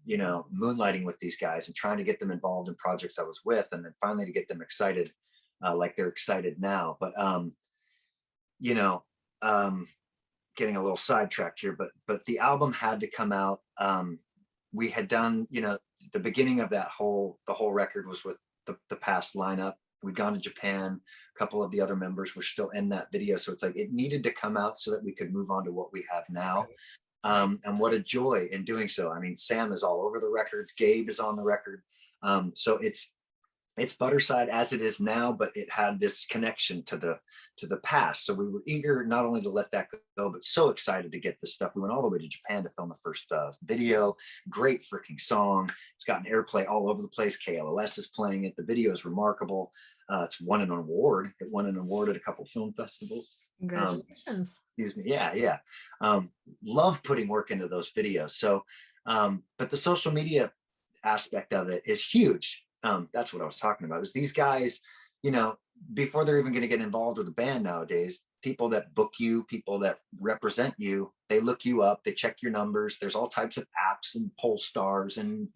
[SPEAKER 2] moonlighting with these guys and trying to get them involved in projects I was with, and then finally to get them excited, like they're excited now. But, you know, getting a little sidetracked here, but the album had to come out. We had done, the beginning of the whole record was with the past lineup. We'd gone to Japan. A couple of the other members were still in that video. So it's like, it needed to come out so that we could move on to what we have now. And what a joy in doing so. I mean, Sam is all over the records. Gabe is on the record. So it's Budderside as it is now, but it had this connection to the past. So we were eager not only to let that go, but so excited to get this stuff. We went all the way to Japan to film the first video. Great freaking song. It's gotten airplay all over the place. KLOS is playing it. The video is remarkable. It's won an award. It won an award at a couple film festivals.
[SPEAKER 1] Congratulations.
[SPEAKER 2] Excuse me. Yeah. Love putting work into those videos. So, but the social media aspect of it is huge. That's what I was talking about, is these guys, before they're even going to get involved with a band nowadays, people that book you, people that represent you, they look you up, they check your numbers. There's all types of apps and poll stars and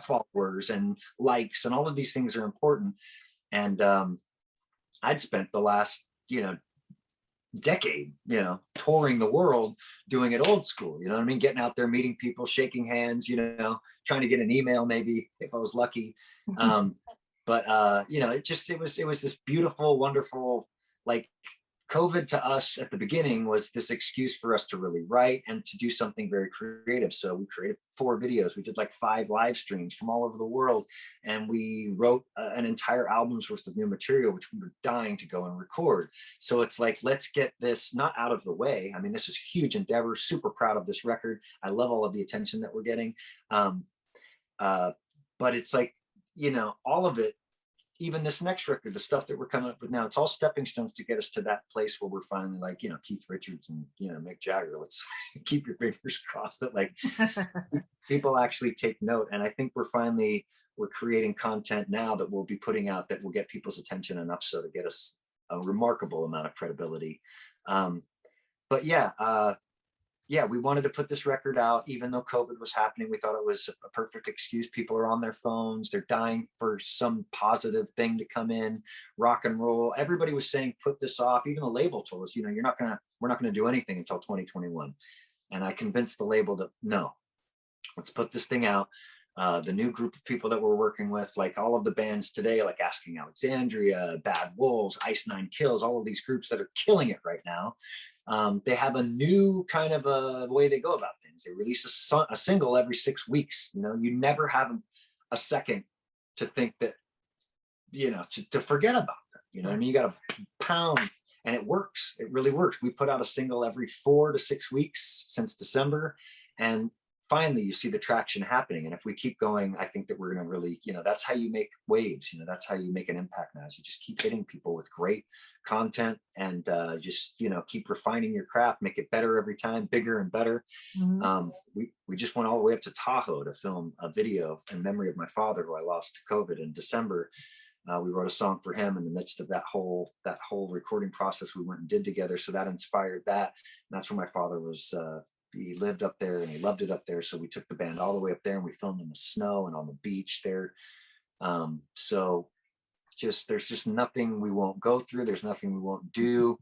[SPEAKER 2] followers and likes, and all of these things are important. And I'd spent the last, decade, touring the world, doing it old school, you know what I mean? Getting out there, meeting people, shaking hands, trying to get an email, maybe if I was lucky. But it was this beautiful, wonderful, like, COVID to us at the beginning was this excuse for us to really write and to do something very creative. So we created 4 videos. We did like 5 live streams from all over the world. And we wrote an entire album's worth of new material, which we were dying to go and record. So it's like, let's get this not out of the way. I mean, this is a huge endeavor, super proud of this record. I love all of the attention that we're getting. But it's like, all of it, even this next record, the stuff that we're coming up with now, it's all stepping stones to get us to that place where we're finally like, Keith Richards and, Mick Jagger. Let's keep your fingers crossed that like people actually take note. And I think we're creating content now that we'll be putting out that will get people's attention enough so to get us a remarkable amount of credibility. But we wanted to put this record out, even though COVID was happening. We thought it was a perfect excuse. People are on their phones. They're dying for some positive thing to come in, rock and roll. Everybody was saying, put this off. Even the label told us, we're not going to do anything until 2021. And I convinced the label that, no, let's put this thing out. The new group of people that we're working with, like all of the bands today, like Asking Alexandria, Bad Wolves, Ice Nine Kills, all of these groups that are killing it right now. They have a new kind of a way they go about things. They release a single every 6 weeks. You never have a second to think that, to forget about them. You know what I mean? You got to pound, and it works. It really works. We put out a single every 4 to 6 weeks since December, and finally you see the traction happening. And if we keep going, I think that we're going to really, that's how you make waves. That's how you make an impact now, is you just keep hitting people with great content and just, keep refining your craft, make it better every time, bigger and better. Mm-hmm. We just went all the way up to Tahoe to film a video in memory of my father, who I lost to COVID in December. We wrote a song for him in the midst of that whole recording process we went and did together. So that inspired that. And that's where my father was, he lived up there and he loved it up there. So we took the band all the way up there and we filmed in the snow and on the beach there. So there's just nothing we won't go through. There's nothing we won't do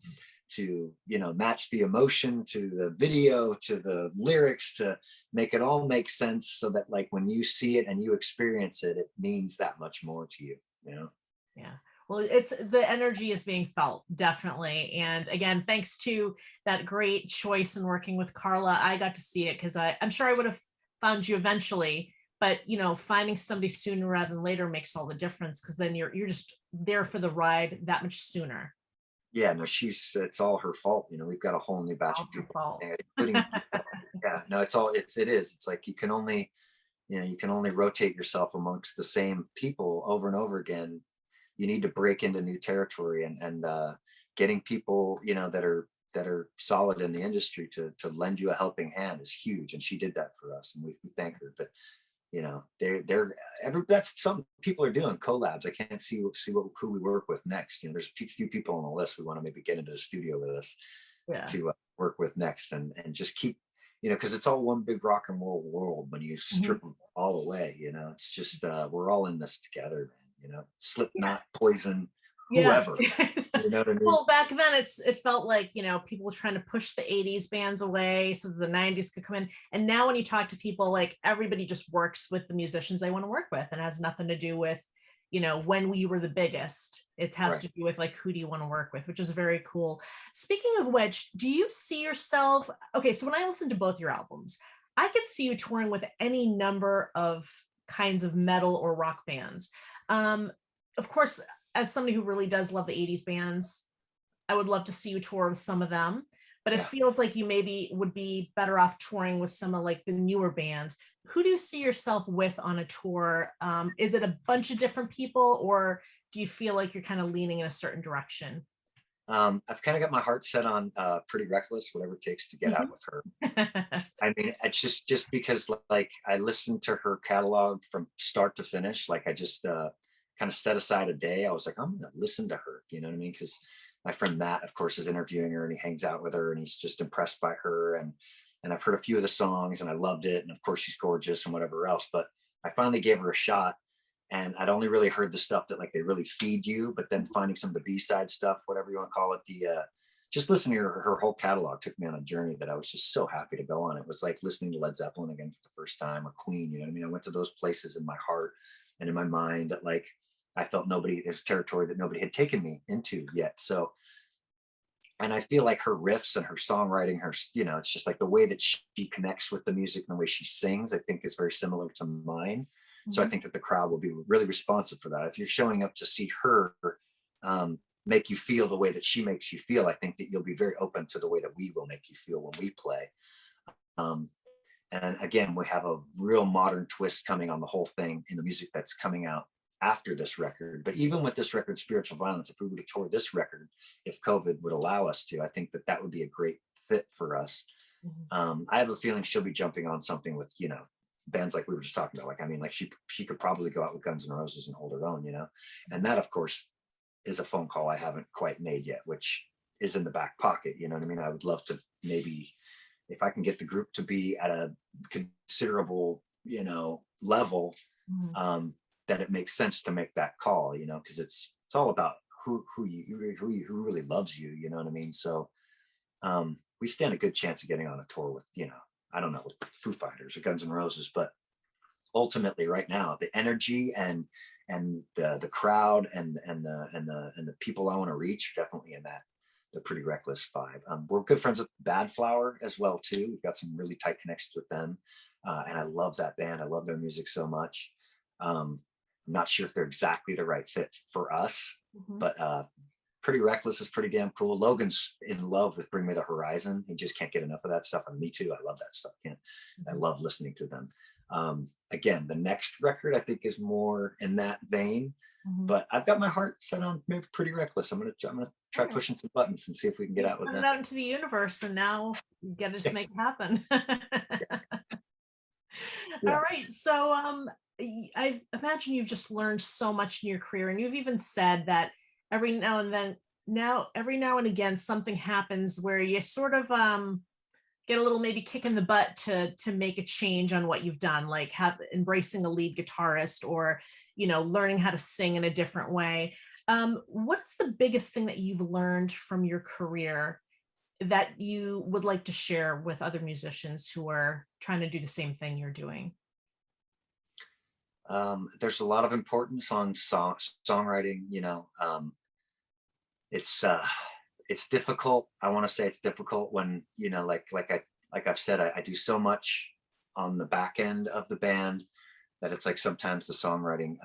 [SPEAKER 2] to, match the emotion, to the video, to the lyrics, to make it all make sense, so that like when you see it and you experience it, it means that much more to you,
[SPEAKER 1] Yeah. Well, it's the energy is being felt, definitely. And again, thanks to that great choice in working with Carla, I got to see it, because I'm sure I would have found you eventually, but finding somebody sooner rather than later makes all the difference, because then you're just there for the ride that much sooner.
[SPEAKER 2] Yeah, no, it's all her fault. We've got a whole new batch
[SPEAKER 1] All
[SPEAKER 2] of
[SPEAKER 1] her
[SPEAKER 2] people,
[SPEAKER 1] fault.
[SPEAKER 2] including, yeah, no, it is. It's like you can only rotate yourself amongst the same people over and over again. You need to break into new territory, and getting people, that are solid in the industry to lend you a helping hand is huge. And she did that for us, and we thank her. But that's something people are doing, collabs. I can't see who we work with next. There's a few people on the list we want to maybe get into the studio with us, to work with next, and just keep, because it's all one big rock and roll world when you strip them all away. It's just we're all in this together, man. Slipknot, Poison, whoever. You know what I mean?
[SPEAKER 1] Well, back then it felt like, people were trying to push the 80s bands away so that the 90s could come in. And now when you talk to people, like everybody just works with the musicians they want to work with, and has nothing to do with, when we were the biggest. It has to do with like, who do you want to work with, which is very cool. Speaking of which, do you see yourself, okay, so when I listen to both your albums, I could see you touring with any number of kinds of metal or rock bands. Of course, as somebody who really does love the 80s bands, I would love to see you tour with some of them, but it feels like you maybe would be better off touring with some of like the newer bands. Who do you see yourself with on a tour? Is it a bunch of different people, or do you feel like you're kind of leaning in a certain direction?
[SPEAKER 2] I've kind of got my heart set on Pretty Reckless, whatever it takes to get out with her. I mean, it's just because like I listened to her catalog from start to finish. Like I just kind of set aside a day. I was like, I'm gonna listen to her, you know what I mean? Because my friend Matt, of course, is interviewing her, and he hangs out with her, and he's just impressed by her. And I've heard a few of the songs, and I loved it. And of course, she's gorgeous and whatever else. But I finally gave her a shot, and I'd only really heard the stuff that like they really feed you. But then finding some of the B-side stuff, whatever you want to call it, just listening to her whole catalog took me on a journey that I was just so happy to go on. It was like listening to Led Zeppelin again for the first time, or Queen. You know what I mean? I went to those places in my heart and in my mind that like I felt it was territory that nobody had taken me into yet. So, and I feel like her riffs and her songwriting, it's just like the way that she connects with the music and the way she sings, I think is very similar to mine. So I think that the crowd will be really responsive for that. If you're showing up to see her make you feel the way that she makes you feel, I think that you'll be very open to the way that we will make you feel when we play. And again, we have a real modern twist coming on the whole thing in the music that's coming out after this record. But even with this record, Spiritual Violence, if we were to tour this record, if COVID would allow us to, I think that would be a great fit for us. I have a feeling she'll be jumping on something with, bands like we were just talking about. Like, I mean, like she could probably go out with Guns N' Roses and hold her own, and that of course is a phone call I haven't quite made yet, which is in the back pocket. You know what I mean? I would love to maybe, if I can get the group to be at a considerable, level, that it makes sense to make that call, because it's all about who really loves you, you know what I mean? So we stand a good chance of getting on a tour with, I don't know, with Foo Fighters or Guns N' Roses, but ultimately right now the energy and the crowd and the people I want to reach are definitely in the Pretty Reckless vibe. We're good friends with Bad Flower as well too. We've got some really tight connections with them, and I love that band. I love their music so much. I'm not sure if they're exactly the right fit for us, but Pretty Reckless is pretty damn cool. Logan's in love with Bring Me the Horizon. He just can't get enough of that stuff. And me too. I love that stuff. I love listening to them. Again, the next record I think is more in that vein, but I've got my heart set on maybe Pretty Reckless. I'm gonna try pushing some buttons and see if we can get out with that.
[SPEAKER 1] Put it out into the universe, and now you gotta just make it happen. All right. So I imagine you've just learned so much in your career, and you've even said that every now and again, something happens where you sort of get a little maybe kick in the butt to make a change on what you've done, like embracing a lead guitarist, or learning how to sing in a different way. What's the biggest thing that you've learned from your career that you would like to share with other musicians who are trying to do the same thing you're doing?
[SPEAKER 2] There's a lot of importance on songwriting. It's difficult. I want to say it's difficult when like I've said, I do so much on the back end of the band that it's like sometimes the songwriting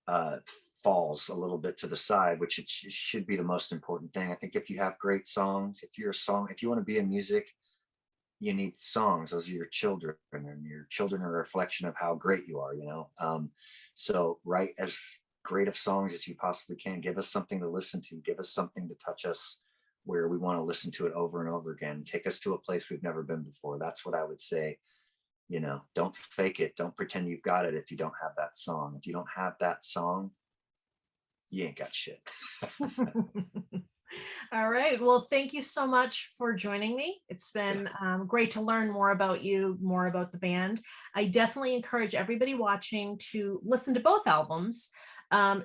[SPEAKER 2] uh, falls a little bit to the side, which it should be the most important thing. I think if you have great songs, if you want to be in music, you need songs. Those are your children, and your children are a reflection of how great you are. So write as great of songs as you possibly can. Give us something to listen to. Give us something to touch us where we want to listen to it over and over again. Take us to a place we've never been before. That's what I would say. Don't fake it. Don't pretend you've got it if you don't have that song. If you don't have that song, you ain't got shit.
[SPEAKER 1] All right. Well, thank you so much for joining me. It's been great to learn more about you, more about the band. I definitely encourage everybody watching to listen to both albums.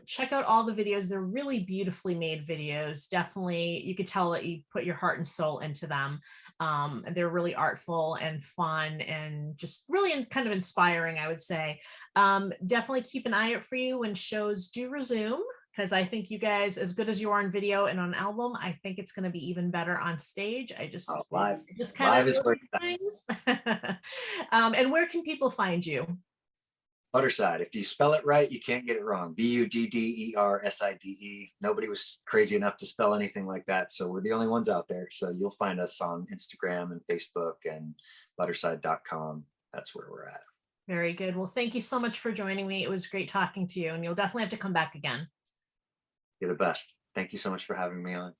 [SPEAKER 1] Check out all the videos. They're really beautifully made videos. Definitely, you could tell that you put your heart and soul into them. And they're really artful and fun and just really kind of inspiring, I would say. Definitely keep an eye out for you when shows do resume, because I think you guys, as good as you are on video and on album, I think it's going to be even better on stage.
[SPEAKER 2] Live.
[SPEAKER 1] Just kind
[SPEAKER 2] Live
[SPEAKER 1] of
[SPEAKER 2] is
[SPEAKER 1] know these things. And where can people find you?
[SPEAKER 2] Budderside. If you spell it right, you can't get it wrong. Budderside. Nobody was crazy enough to spell anything like that, so we're the only ones out there. So you'll find us on Instagram and Facebook and Budderside.com. That's where we're at.
[SPEAKER 1] Very good. Well, thank you so much for joining me. It was great talking to you, and you'll definitely have to come back again.
[SPEAKER 2] You're the best. Thank you so much for having me on.